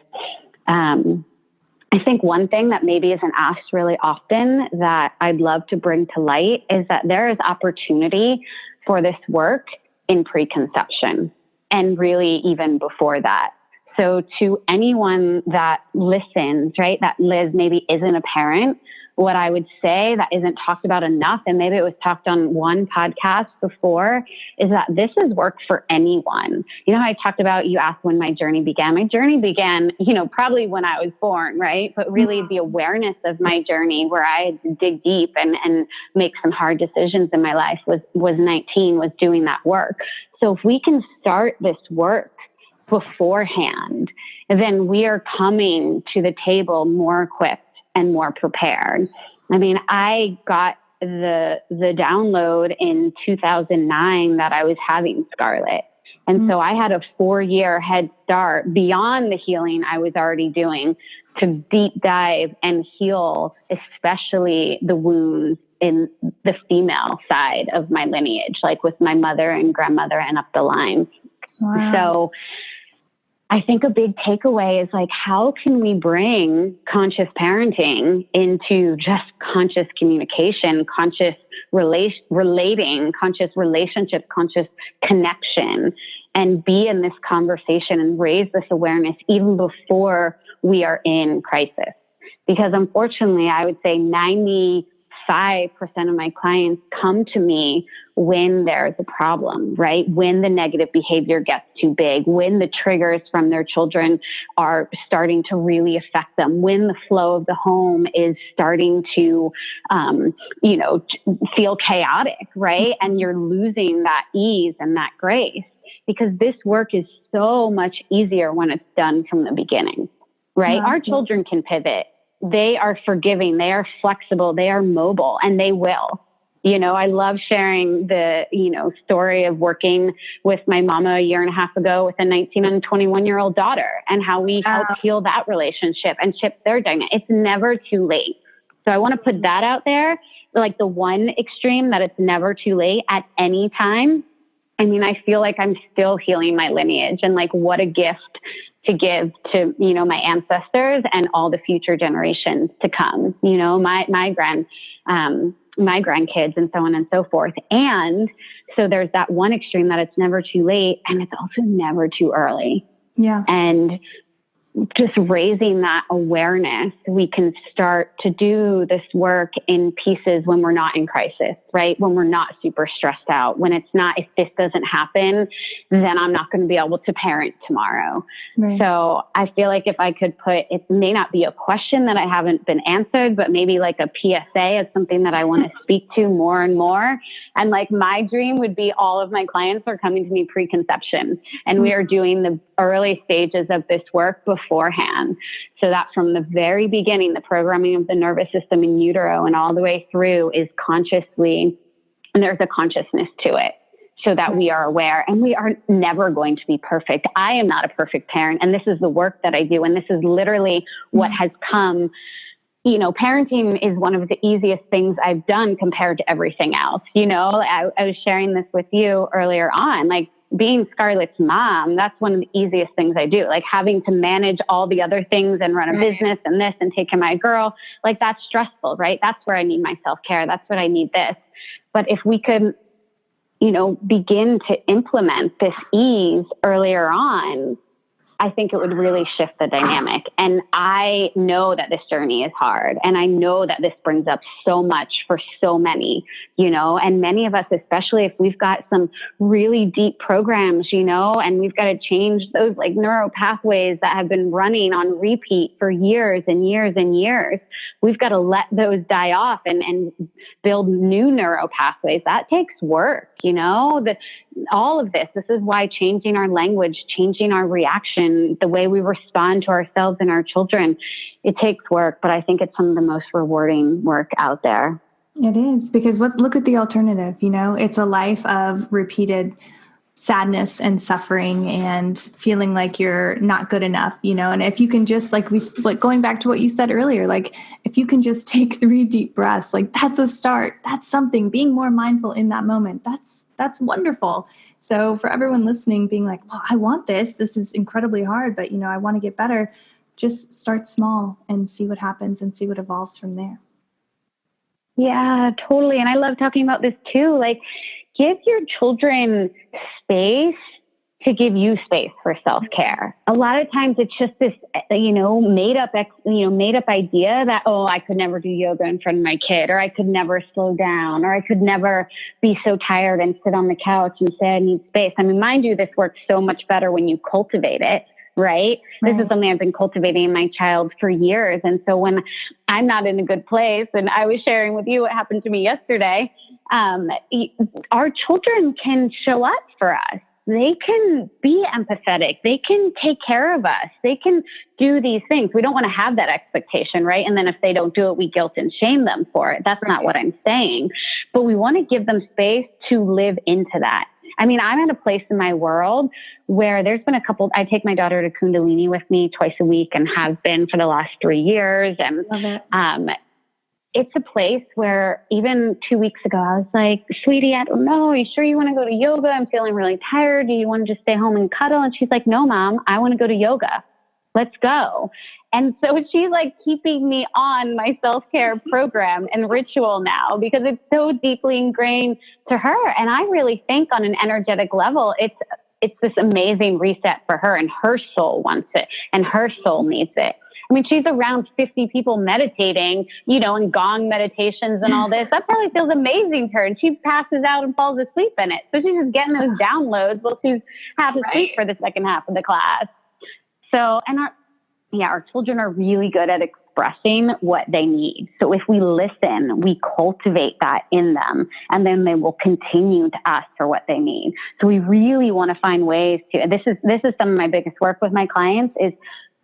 I think one thing that maybe isn't asked really often that I'd love to bring to light is that there is opportunity for this work in preconception, and really even before that. So to anyone that listens, right, that Liz maybe isn't a parent, what I would say that isn't talked about enough, and maybe it was talked on one podcast before, is that this is work for anyone. I talked about, you asked when my journey began. My journey began, probably when I was born, right? But really the awareness of my journey, where I had to dig deep and make some hard decisions in my life, was 19, was doing that work. So if we can start this work beforehand, then we are coming to the table more equipped and more prepared. I mean, I got the download in 2009 that I was having scarlet. And so I had a 4-year head start beyond the healing I was already doing to deep dive and heal, especially the wounds in the female side of my lineage, like with my mother and grandmother and up the line. Wow. So I think a big takeaway is like, how can we bring conscious parenting into just conscious communication, conscious relating, conscious relationship, conscious connection, and be in this conversation and raise this awareness even before we are in crisis? Because unfortunately, I would say 95% of my clients come to me when there's a problem, right? When the negative behavior gets too big, when the triggers from their children are starting to really affect them, when the flow of the home is starting to, feel chaotic, right? And you're losing that ease and that grace, because this work is so much easier when it's done from the beginning, right? Our children can pivot. They are forgiving, they are flexible, they are mobile, and they will. I love sharing the, story of working with my mama a year and a half ago with a 19 and 21-year-old daughter, and how we helped heal that relationship and shift their dynamic. It's never too late. So I want to put that out there, like the one extreme, that it's never too late at any time. I mean, I feel like I'm still healing my lineage, and like, what a gift to give to, my ancestors and all the future generations to come, my grandkids and so on and so forth. And so there's that one extreme that it's never too late, and it's also never too early. Yeah. And just raising that awareness, we can start to do this work in pieces when we're not in crisis, right? When we're not super stressed out, when it's not, if this doesn't happen, then I'm not going to be able to parent tomorrow. Right. So I feel like if I could put, it may not be a question that I haven't been answered, but maybe like a PSA is something that I want to speak to more and more. And like, my dream would be all of my clients are coming to me pre-conception, and we are doing the early stages of this work beforehand, so that from the very beginning, the programming of the nervous system in utero and all the way through is consciously, and there's a consciousness to it, so that we are aware. And we are never going to be perfect. I am not a perfect parent, and this is the work that I do, and this is literally what has come. Parenting is one of the easiest things I've done compared to everything else. I was sharing this with you earlier on, like, being Scarlett's mom, that's one of the easiest things I do. Like, having to manage all the other things and run a business and this and take care of my girl, like, that's stressful, right? That's where I need my self-care. That's what I need this. But if we could, begin to implement this ease earlier on, I think it would really shift the dynamic. And I know that this journey is hard. And I know that this brings up so much for so many, and many of us, especially if we've got some really deep programs, and we've got to change those like neuro pathways that have been running on repeat for years and years and years. We've got to let those die off and build new neuro pathways. That takes work, all of this is why changing our language, changing our reaction, the way we respond to ourselves and our children, it takes work, but I think it's some of the most rewarding work out there. It is, because look at the alternative, it's a life of repeated sadness and suffering and feeling like you're not good enough, and if you can just like going back to what you said earlier, like if you can just take 3 deep breaths, like that's a start. That's something. Being more mindful in that moment. That's wonderful. So for everyone listening, being like, well, I want this. This is incredibly hard, but I want to get better. Just start small and see what happens and see what evolves from there. Yeah, totally. And I love talking about this too. Like, give your children space to give you space for self-care. A lot of times it's just this, made up idea that, oh, I could never do yoga in front of my kid, or I could never slow down, or I could never be so tired and sit on the couch and say I need space. I mean, mind you, this works so much better when you cultivate it. Right? This is something I've been cultivating in my child for years. And so when I'm not in a good place, and I was sharing with you what happened to me yesterday, our children can show up for us. They can be empathetic. They can take care of us. They can do these things. We don't want to have that expectation, right? And then if they don't do it, we guilt and shame them for it. That's not what I'm saying. But we want to give them space to live into that. I mean, I'm at a place in my world where there's been I take my daughter to Kundalini with me twice a week and have been for the last 3 years. And it's a place where even 2 weeks ago, I was like, sweetie, I don't know. Are you sure you want to go to yoga? I'm feeling really tired. Do you want to just stay home and cuddle? And she's like, no, Mom, I want to go to yoga. Let's go. And so she's like keeping me on my self-care program and ritual now because it's so deeply ingrained to her. And I really think on an energetic level, it's this amazing reset for her, and her soul wants it and her soul needs it. I mean, she's around 50 people meditating, and gong meditations and all this. That probably feels amazing to her. And she passes out and falls asleep in it. So she's just getting those downloads while she's half asleep for the second half of the class. So, and our children are really good at expressing what they need. So if we listen, we cultivate that in them, and then they will continue to ask for what they need. So we really want to find ways to, and this is some of my biggest work with my clients, is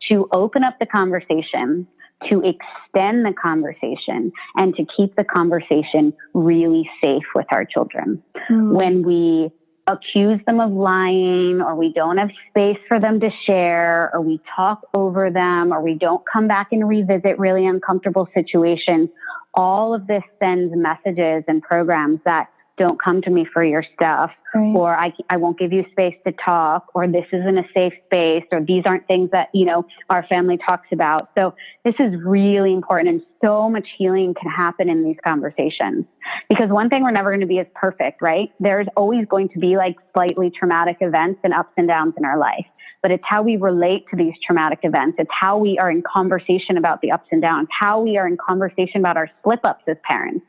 to open up the conversation, to extend the conversation, and to keep the conversation really safe with our children. When we accuse them of lying, or we don't have space for them to share, or we talk over them, or we don't come back and revisit really uncomfortable situations, all of this sends messages and programs that don't come to me for your stuff, or I won't give you space to talk, or this isn't a safe space, or these aren't things that, our family talks about. So this is really important, and so much healing can happen in these conversations. Because one thing, we're never going to be as perfect, right? There's always going to be like slightly traumatic events and ups and downs in our life. But it's how we relate to these traumatic events. It's how we are in conversation about the ups and downs, how we are in conversation about our slip-ups as parents.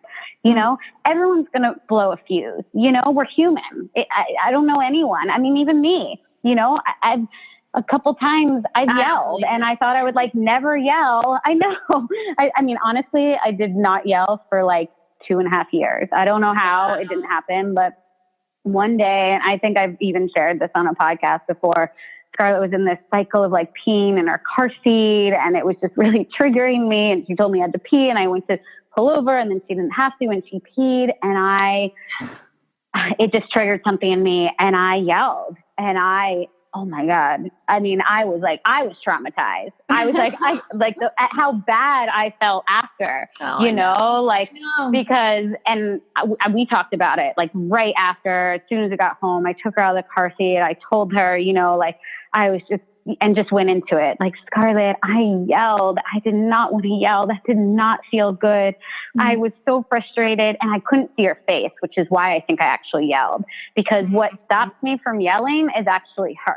Everyone's going to blow a fuse. We're human. I don't know anyone. I mean, even me, I've a couple times I've yelled, and I thought I would never yell. I know. I mean, honestly, I did not yell for 2.5 years. I don't know how it didn't happen, but one day, and I think I've even shared this on a podcast before, Scarlett was in this cycle of peeing in her car seat, and it was just really triggering me. And she told me I had to pee, and I went to pull over, and then she didn't have to, and she peed, and it just triggered something in me, and I yelled, and oh my God. I mean, I was traumatized. I was how bad I felt after, because, and we talked about it, right after, as soon as I got home, I took her out of the car seat. I told her, I was just went into it. Scarlett, I yelled. I did not want to yell. That did not feel good. I was so frustrated, and I couldn't see her face, which is why I think I actually yelled, because what stops me from yelling is actually her.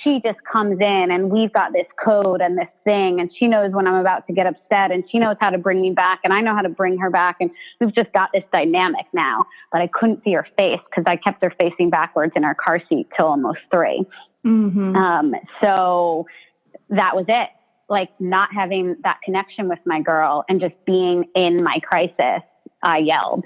She just comes in, and we've got this code and this thing, and she knows when I'm about to get upset, and she knows how to bring me back, and I know how to bring her back. And we've just got this dynamic now, but I couldn't see her face because I kept her facing backwards in her car seat till almost 3. So that was it. Not having that connection with my girl and just being in my crisis, I yelled.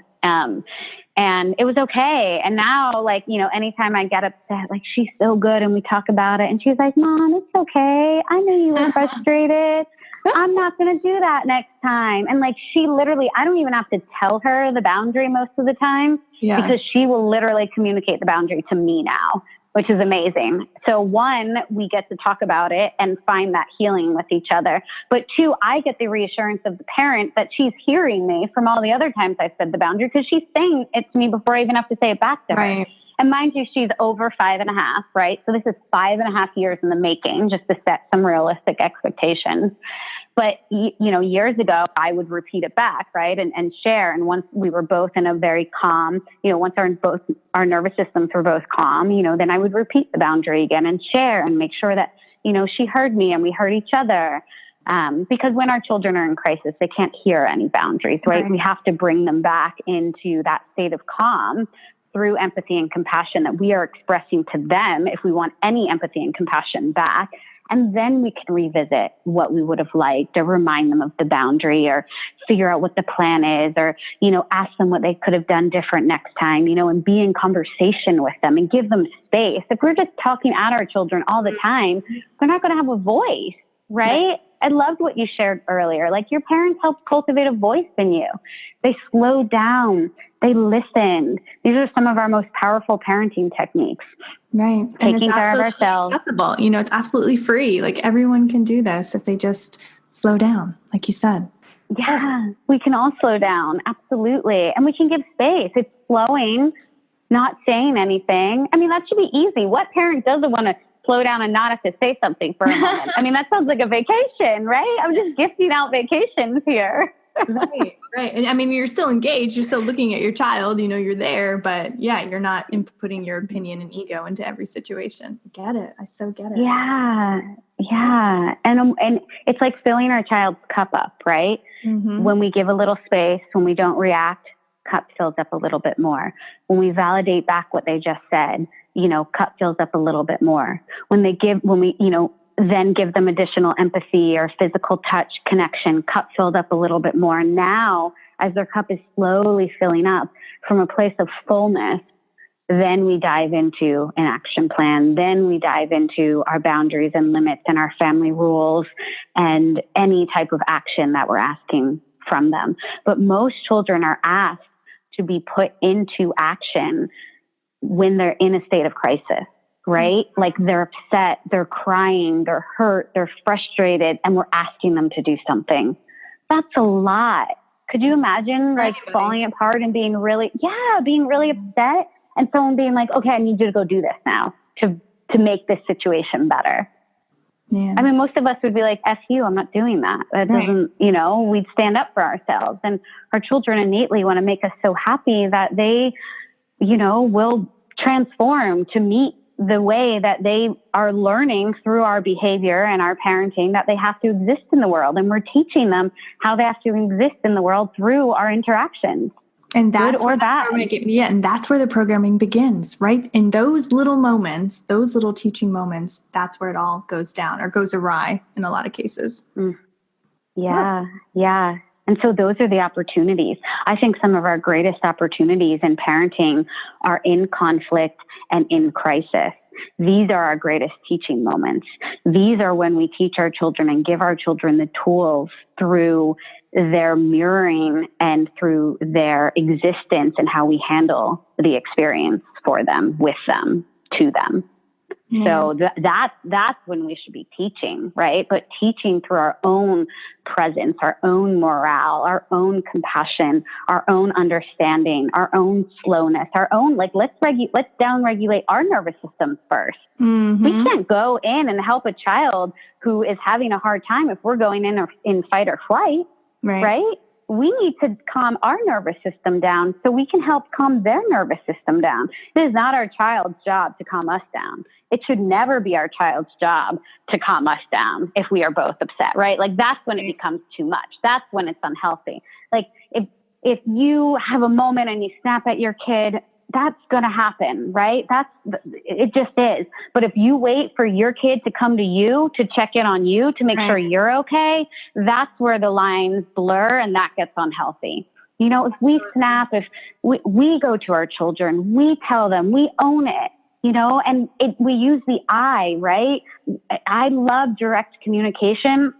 And it was okay. And now, anytime I get upset, she's so good, and we talk about it, and she's like, Mom, it's okay. I knew you were frustrated. I'm not going to do that next time. And she literally, I don't even have to tell her the boundary most of the time, because she will literally communicate the boundary to me now, which is amazing. So 1, we get to talk about it and find that healing with each other. But 2, I get the reassurance of the parent that she's hearing me from all the other times I've said the boundary, because she's saying it to me before I even have to say it back to her. And mind you, she's over 5.5, right? So this is 5.5 years in the making, just to set some realistic expectations. But, years ago, I would repeat it back, right? And share. And once we were both in a very calm, once our nervous systems were both calm, then I would repeat the boundary again and share and make sure that, she heard me and we heard each other. Because when our children are in crisis, they can't hear any boundaries, right? We have to bring them back into that state of calm through empathy and compassion that we are expressing to them, if we want any empathy and compassion back. And then we can revisit what we would have liked, or remind them of the boundary, or figure out what the plan is, or, ask them what they could have done different next time, and be in conversation with them and give them space. If we're just talking at our children all the time, they're not going to have a voice, right? I loved what you shared earlier. Like, your parents helped cultivate a voice in you. They slowed down. They listened. These are some of our most powerful parenting techniques. Right. Taking And it's care of absolutely ourselves. accessible. It's absolutely free. Like, everyone can do this if they just slow down, like you said. Yeah, we can all slow down. Absolutely. And we can give space. It's slowing, not saying anything. I mean, that should be easy. What parent doesn't want to slow down and not have to say something for a moment? I mean, that sounds like a vacation, right? I'm just gifting out vacations here. Right, right. And I mean, you're still engaged. You're still looking at your child. You're there, but yeah, you're not inputting your opinion and ego into every situation. Get it? I so get it. Yeah, yeah. And it's like filling our child's cup up, right? Mm-hmm. When we give a little space, when we don't react, cup fills up a little bit more. When we validate back what they just said, cup fills up a little bit more. When we then give them additional empathy or physical touch connection, cup filled up a little bit more. And now, as their cup is slowly filling up from a place of fullness, then we dive into an action plan. Then we dive into our boundaries and limits and our family rules and any type of action that we're asking from them. But most children are asked to be put into action when they're in a state of crisis, right? Like, they're upset, they're crying, they're hurt, they're frustrated, and we're asking them to do something. That's a lot. Could you imagine falling apart and being really upset, and someone being like, okay, I need you to go do this now to make this situation better? Yeah. I mean, most of us would be like, F you, I'm not doing that. That doesn't, we'd stand up for ourselves. And our children innately want to make us so happy that they, will transform to meet the way that they are learning through our behavior and our parenting, that they have to exist in the world. And we're teaching them how they have to exist in the world through our interactions. And that's where and that's where the programming begins, right? In those little moments, those little teaching moments, that's where it all goes down or goes awry in a lot of cases. Yeah. And so those are the opportunities. I think some of our greatest opportunities in parenting are in conflict and in crisis. These are our greatest teaching moments. These are when we teach our children and give our children the tools through their mirroring and through their existence and how we handle the experience for them, with them, to them. Yeah. So that's when we should be teaching, right? But teaching through our own presence, our own morale, our own compassion, our own understanding, our own slowness, our own, let's down-regulate our nervous system first. Mm-hmm. We can't go in and help a child who is having a hard time if we're going in fight or flight, right? We need to calm our nervous system down so we can help calm their nervous system down. It is not our child's job to calm us down. It should never be our child's job to calm us down if we are both upset, right? Like, that's when it becomes too much. That's when it's unhealthy. Like, if you have a moment and you snap at your kid, that's going to happen, right? It just is. But if you wait for your kid to come to you to check in on you to make sure you're okay, that's where the lines blur and that gets unhealthy. If we snap, if we go to our children, we tell them, we own it, and we use the I, right? I love direct communication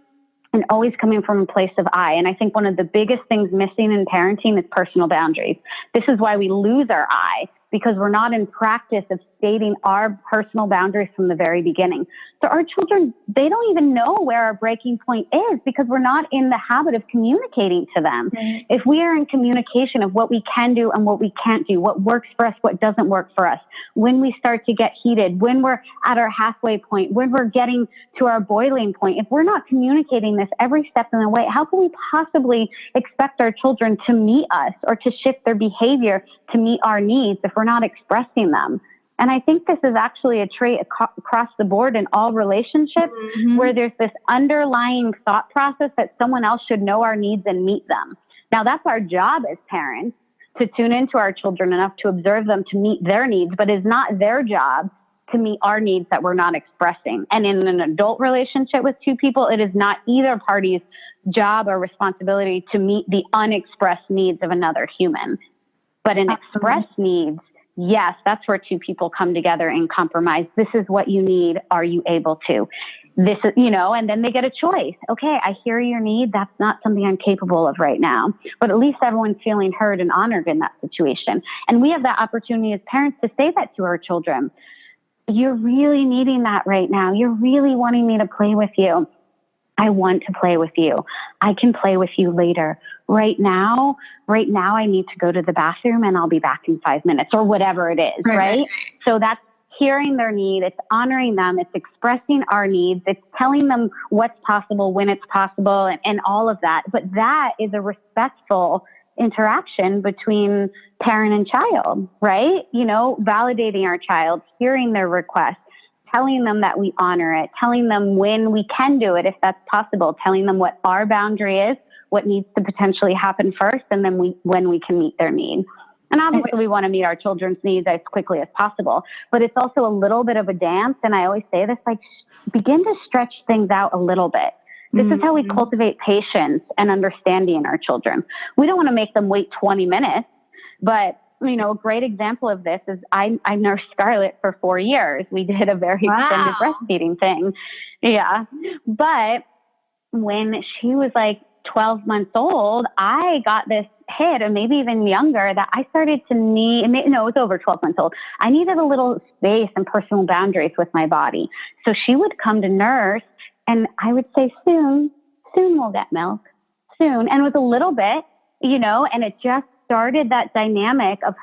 and always coming from a place of I. And I think one of the biggest things missing in parenting is personal boundaries. This is why we lose our I, because we're not in practice of stating our personal boundaries from the very beginning. So our children, they don't even know where our breaking point is because we're not in the habit of communicating to them. Right. If we are in communication of what we can do and what we can't do, what works for us, what doesn't work for us, when we start to get heated, when we're at our halfway point, when we're getting to our boiling point, if we're not communicating this every step in the way, how can we possibly expect our children to meet us or to shift their behavior to meet our needs if we're not expressing them? And I think this is actually a trait across the board in all relationships, where there's this underlying thought process that someone else should know our needs and meet them. Now, that's our job as parents, to tune into our children enough to observe them to meet their needs, but it's not their job to meet our needs that we're not expressing. And in an adult relationship with two people, it is not either party's job or responsibility to meet the unexpressed needs of another human. But in expressed needs, yes, that's where two people come together and compromise. This is what you need. Are you able to? this is, and then they get a choice. Okay, I hear your need. That's not something I'm capable of right now. But at least everyone's feeling heard and honored in that situation. And we have that opportunity as parents to say that to our children. You're really needing that right now. You're really wanting me to play with you. I want to play with you. I can play with you later. Right now, I need to go to the bathroom and I'll be back in 5 minutes, or whatever it is, right? So that's hearing their need. It's honoring them. It's expressing our needs. It's telling them what's possible, when it's possible, and all of that. But that is a respectful interaction between parent and child, right? Validating our child, hearing their requests, telling them that we honor it, telling them when we can do it, if that's possible, telling them what our boundary is, what needs to potentially happen first, and then when we can meet their need. And obviously we want to meet our children's needs as quickly as possible, but it's also a little bit of a dance. And I always say this, begin to stretch things out a little bit. This is how we cultivate patience and understanding in our children. We don't want to make them wait 20 minutes, but a great example of this is I nursed Scarlett for 4 years. We did a very extended breastfeeding thing. Yeah. But when she was 12 months old, I got this hit, and maybe even younger, that I started to need, it was over 12 months old. I needed a little space and personal boundaries with my body. So she would come to nurse and I would say, soon we'll get milk, soon. And it was a little bit, and it just started that dynamic of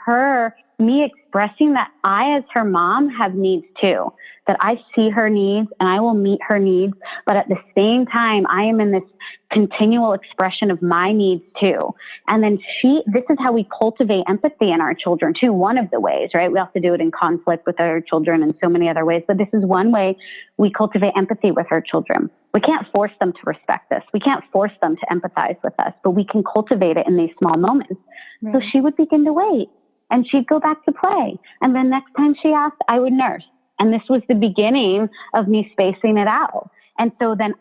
me expressing that I, as her mom, have needs too, that I see her needs and I will meet her needs. But at the same time, I am in this continual expression of my needs too. And then this is how we cultivate empathy in our children too. One of the ways, right? We also do it in conflict with our children in so many other ways, but this is one way we cultivate empathy with our children. We can't force them to respect us. We can't force them to empathize with us, but we can cultivate it in these small moments. Right. So she would begin to wait and she'd go back to play. And then next time she asked, I would nurse. And this was the beginning of me spacing it out. And so then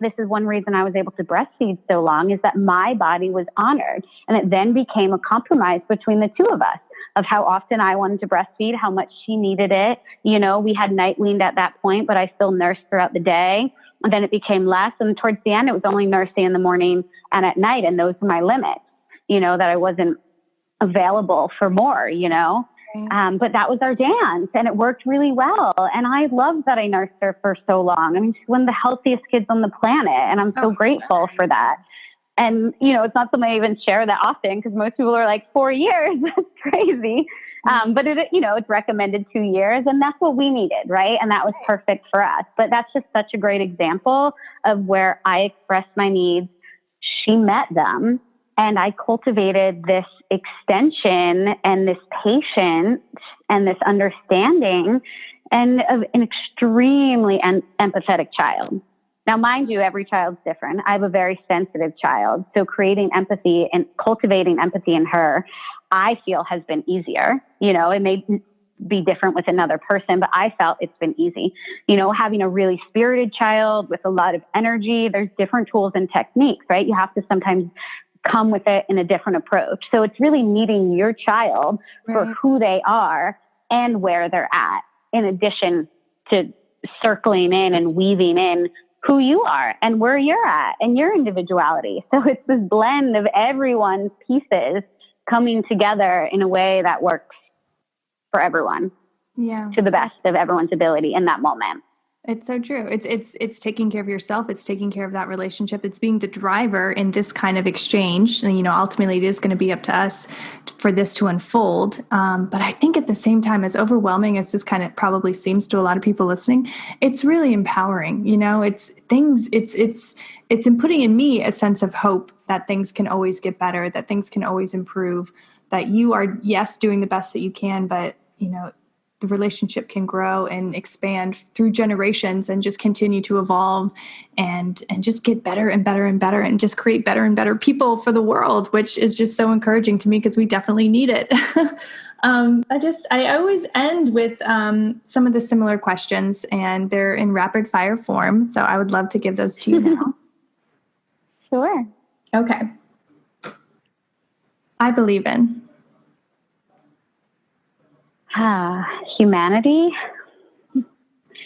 this is one reason I was able to breastfeed so long, is that my body was honored. And it then became a compromise between the two of us of how often I wanted to breastfeed, how much she needed it. We had night weaned at that point, but I still nursed throughout the day. And then it became less. And towards the end, it was only nursing in the morning and at night. And those were my limits, that I wasn't available for more, but that was our dance and it worked really well. And I loved that I nursed her for so long. I mean, she's one of the healthiest kids on the planet. And I'm so grateful for that. And, it's not something I even share that often because most people are 4 years. That's crazy. But it's recommended 2 years and that's what we needed. Right. And that was perfect for us. But that's just such a great example of where I expressed my needs. She met them. And I cultivated this extension and this patience and this understanding and of an extremely empathetic child. Now, mind you, every child's different. I have a very sensitive child. So creating empathy and cultivating empathy in her, I feel has been easier. It may be different with another person, but I felt it's been easy. Having a really spirited child with a lot of energy, there's different tools and techniques, right? You have to sometimes come with it in a different approach. So it's really meeting your child for who they are and where they're at, in addition to circling in and weaving in who you are and where you're at and your individuality. So it's this blend of everyone's pieces coming together in a way that works for everyone, to the best of everyone's ability in that moment. It's so true. It's taking care of yourself. It's taking care of that relationship. It's being the driver in this kind of exchange. And, ultimately it is going to be up to us for this to unfold. But I think at the same time, as overwhelming as this kind of probably seems to a lot of people listening, it's really empowering. It's putting in me a sense of hope that things can always get better, that things can always improve, that you are, yes, doing the best that you can, but, the relationship can grow and expand through generations and just continue to evolve and just get better and better and better and just create better and better people for the world, which is just so encouraging to me because we definitely need it. I always end with some of the similar questions and they're in rapid fire form. So I would love to give those to you now. Sure. Okay. I believe in. Humanity.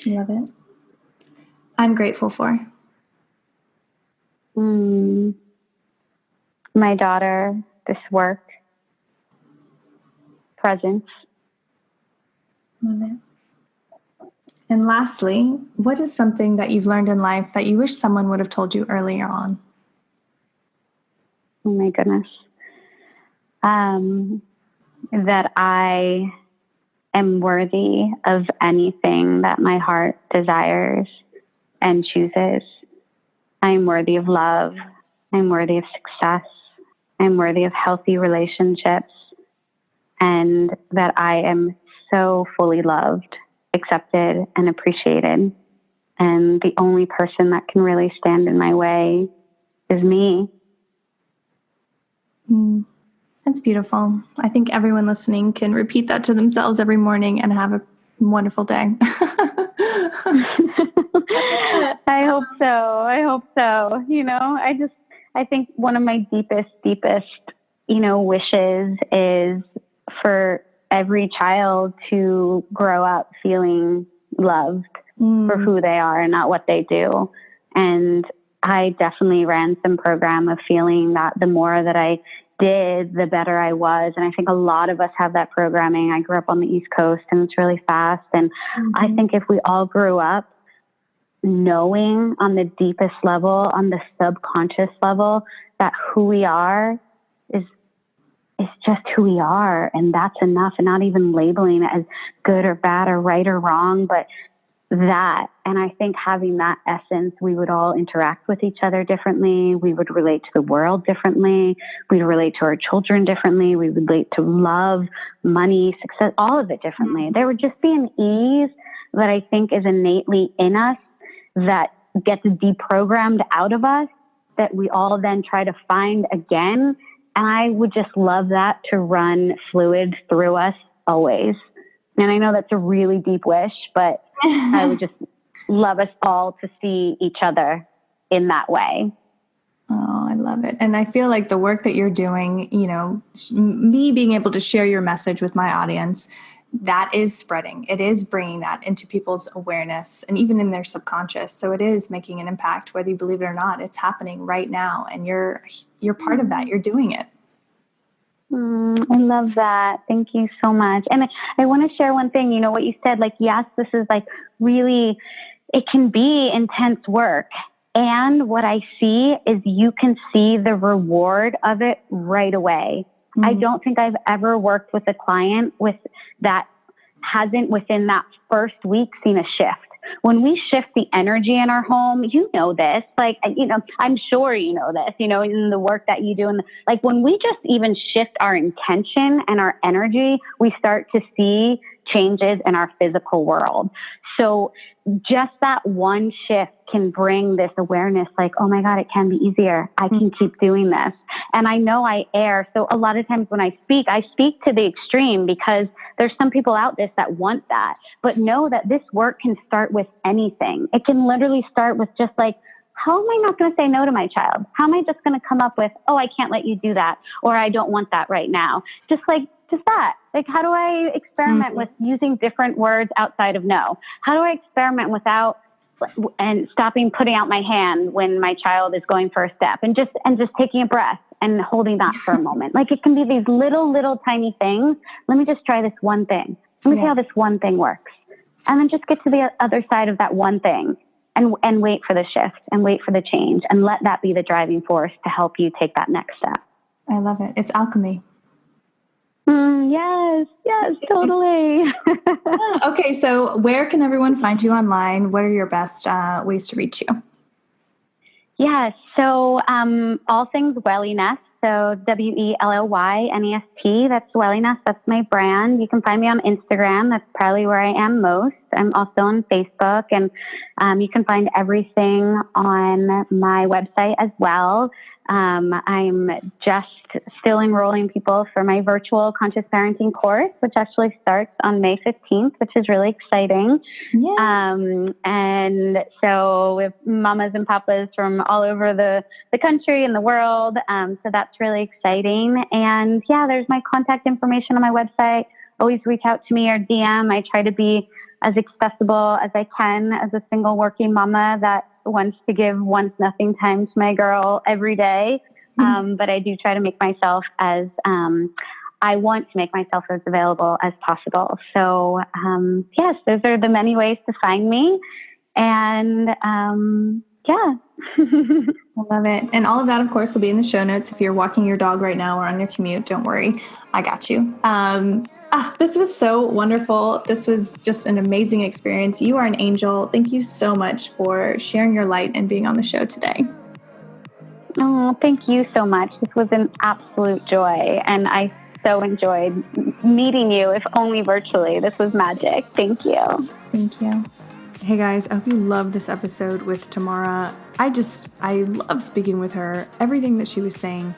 Love it. I'm grateful for? My daughter, this work, presence. Love it. And lastly, what is something that you've learned in life that you wish someone would have told you earlier on? Oh my goodness. That I am worthy of anything that my heart desires and chooses. I'm worthy of love. I'm worthy of success. I'm worthy of healthy relationships. And that I am so fully loved, accepted, and appreciated. And the only person that can really stand in my way is me. That's beautiful. I think everyone listening can repeat that to themselves every morning and have a wonderful day. I hope so. I hope so. I think one of my deepest, wishes is for every child to grow up feeling loved for who they are and not what they do. And I definitely ran some program of feeling that the more that I did, the better I was. And I think a lot of us have that programming. I grew up on the East Coast and it's really fast. And I think if we all grew up knowing on the deepest level, on the subconscious level, that who we are is just who we are, and that's enough, and not even labeling it as good or bad or right or wrong, but that. And I think having that essence, we would all interact with each other differently. We would relate to the world differently. We'd relate to our children differently. We would relate to love, money, success, all of it differently. There would just be an ease that I think is innately in us that gets deprogrammed out of us that we all then try to find again. And I would just love that to run fluid through us always. And I know that's a really deep wish, but I would just love us all to see each other in that way. Oh, I love it. And I feel like the work that you're doing, me being able to share your message with my audience, that is spreading. It is bringing that into people's awareness and even in their subconscious. So it is making an impact, whether you believe it or not. It's happening right now. And you're part of that. You're doing it. I love that. Thank you so much. And I want to share one thing, what you said, yes, this is really, it can be intense work. And what I see is you can see the reward of it right away. I don't think I've ever worked with a client that hasn't within that first week seen a shift. When we shift the energy in our home, this, I'm sure this, in the work that you do. And when we just even shift our intention and our energy, we start to see changes in our physical world. So just that one shift can bring this awareness oh my God, it can be easier. I can keep doing this. And I know I err. So a lot of times when I speak to the extreme because there's some people out there that want that, but know that this work can start with anything. It can literally start with just how am I not going to say no to my child? How am I just going to come up with, oh, I can't let you do that, or I don't want that right now? Just that. How do I experiment with using different words outside of no? How do I experiment without and stopping putting out my hand when my child is going for a step and just taking a breath and holding that for a moment? It can be these little tiny things. Let me just try this one thing. Let me see how this one thing works. And then just get to the other side of that one thing and wait for the shift and wait for the change and let that be the driving force to help you take that next step. I love it. It's alchemy. Yes, totally. Okay, so where can everyone find you online? What are your best ways to reach you? Yeah, so all things Welliness, so WELLYNEST, that's Welliness, that's my brand. You can find me on Instagram, that's probably where I am most. I'm also on Facebook, and you can find everything on my website as well. I'm just still enrolling people for my virtual conscious parenting course, which actually starts on May 15th, which is really exciting. Yeah. And so with mamas and papas from all over the country and the world. So that's really exciting. And there's my contact information on my website. Always reach out to me or DM. I try to be as accessible as I can as a single working mama that wants to give once nothing time to my girl every day. But I do try to make myself I want to make myself as available as possible. So, yes, those are the many ways to find me. And, yeah. I love it. And all of that, of course, will be in the show notes. If you're walking your dog right now or on your commute, don't worry. I got you. This was so wonderful. This was just an amazing experience. You are an angel. Thank you so much for sharing your light and being on the show today. Oh, thank you so much. This was an absolute joy. And I so enjoyed meeting you, if only virtually. This was magic. Thank you. Thank you. Hey guys, I hope you love this episode with Tamara. I love speaking with her. Everything that she was saying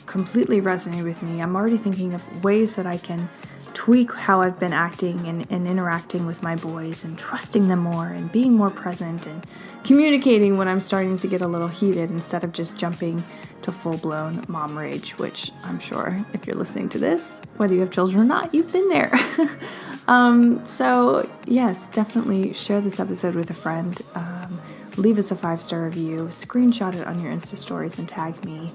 completely resonated with me. I'm already thinking of ways that I can tweak how I've been acting and interacting with my boys and trusting them more and being more present and communicating when I'm starting to get a little heated instead of just jumping to full-blown mom rage, which I'm sure if you're listening to this, whether you have children or not, you've been there. So yes, definitely share this episode with a friend. Leave us a 5-star review, screenshot it on your Insta stories and tag me.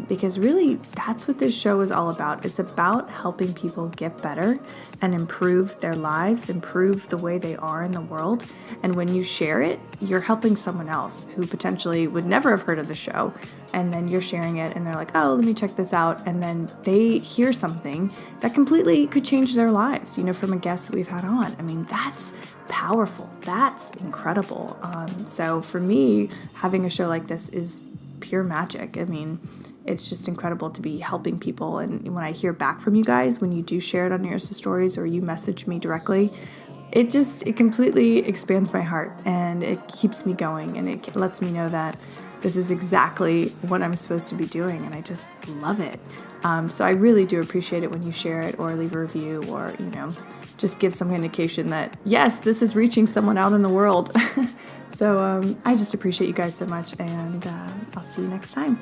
Because really that's what this show is all about. It's about helping people get better and improve their lives, improve the way they are in the world. And when you share it, you're helping someone else who potentially would never have heard of the show. And then you're sharing it and they're like, oh, let me check this out. And then they hear something that completely could change their lives, from a guest that we've had on. I mean, that's powerful. That's incredible. So for me, having a show like this is pure magic. I mean, it's just incredible to be helping people. And when I hear back from you guys, when you do share it on your Insta stories or you message me directly, it completely expands my heart and it keeps me going and it lets me know that this is exactly what I'm supposed to be doing. And I just love it. So I really do appreciate it when you share it or leave a review or, just give some indication that, yes, this is reaching someone out in the world. So I just appreciate you guys so much, and I'll see you next time.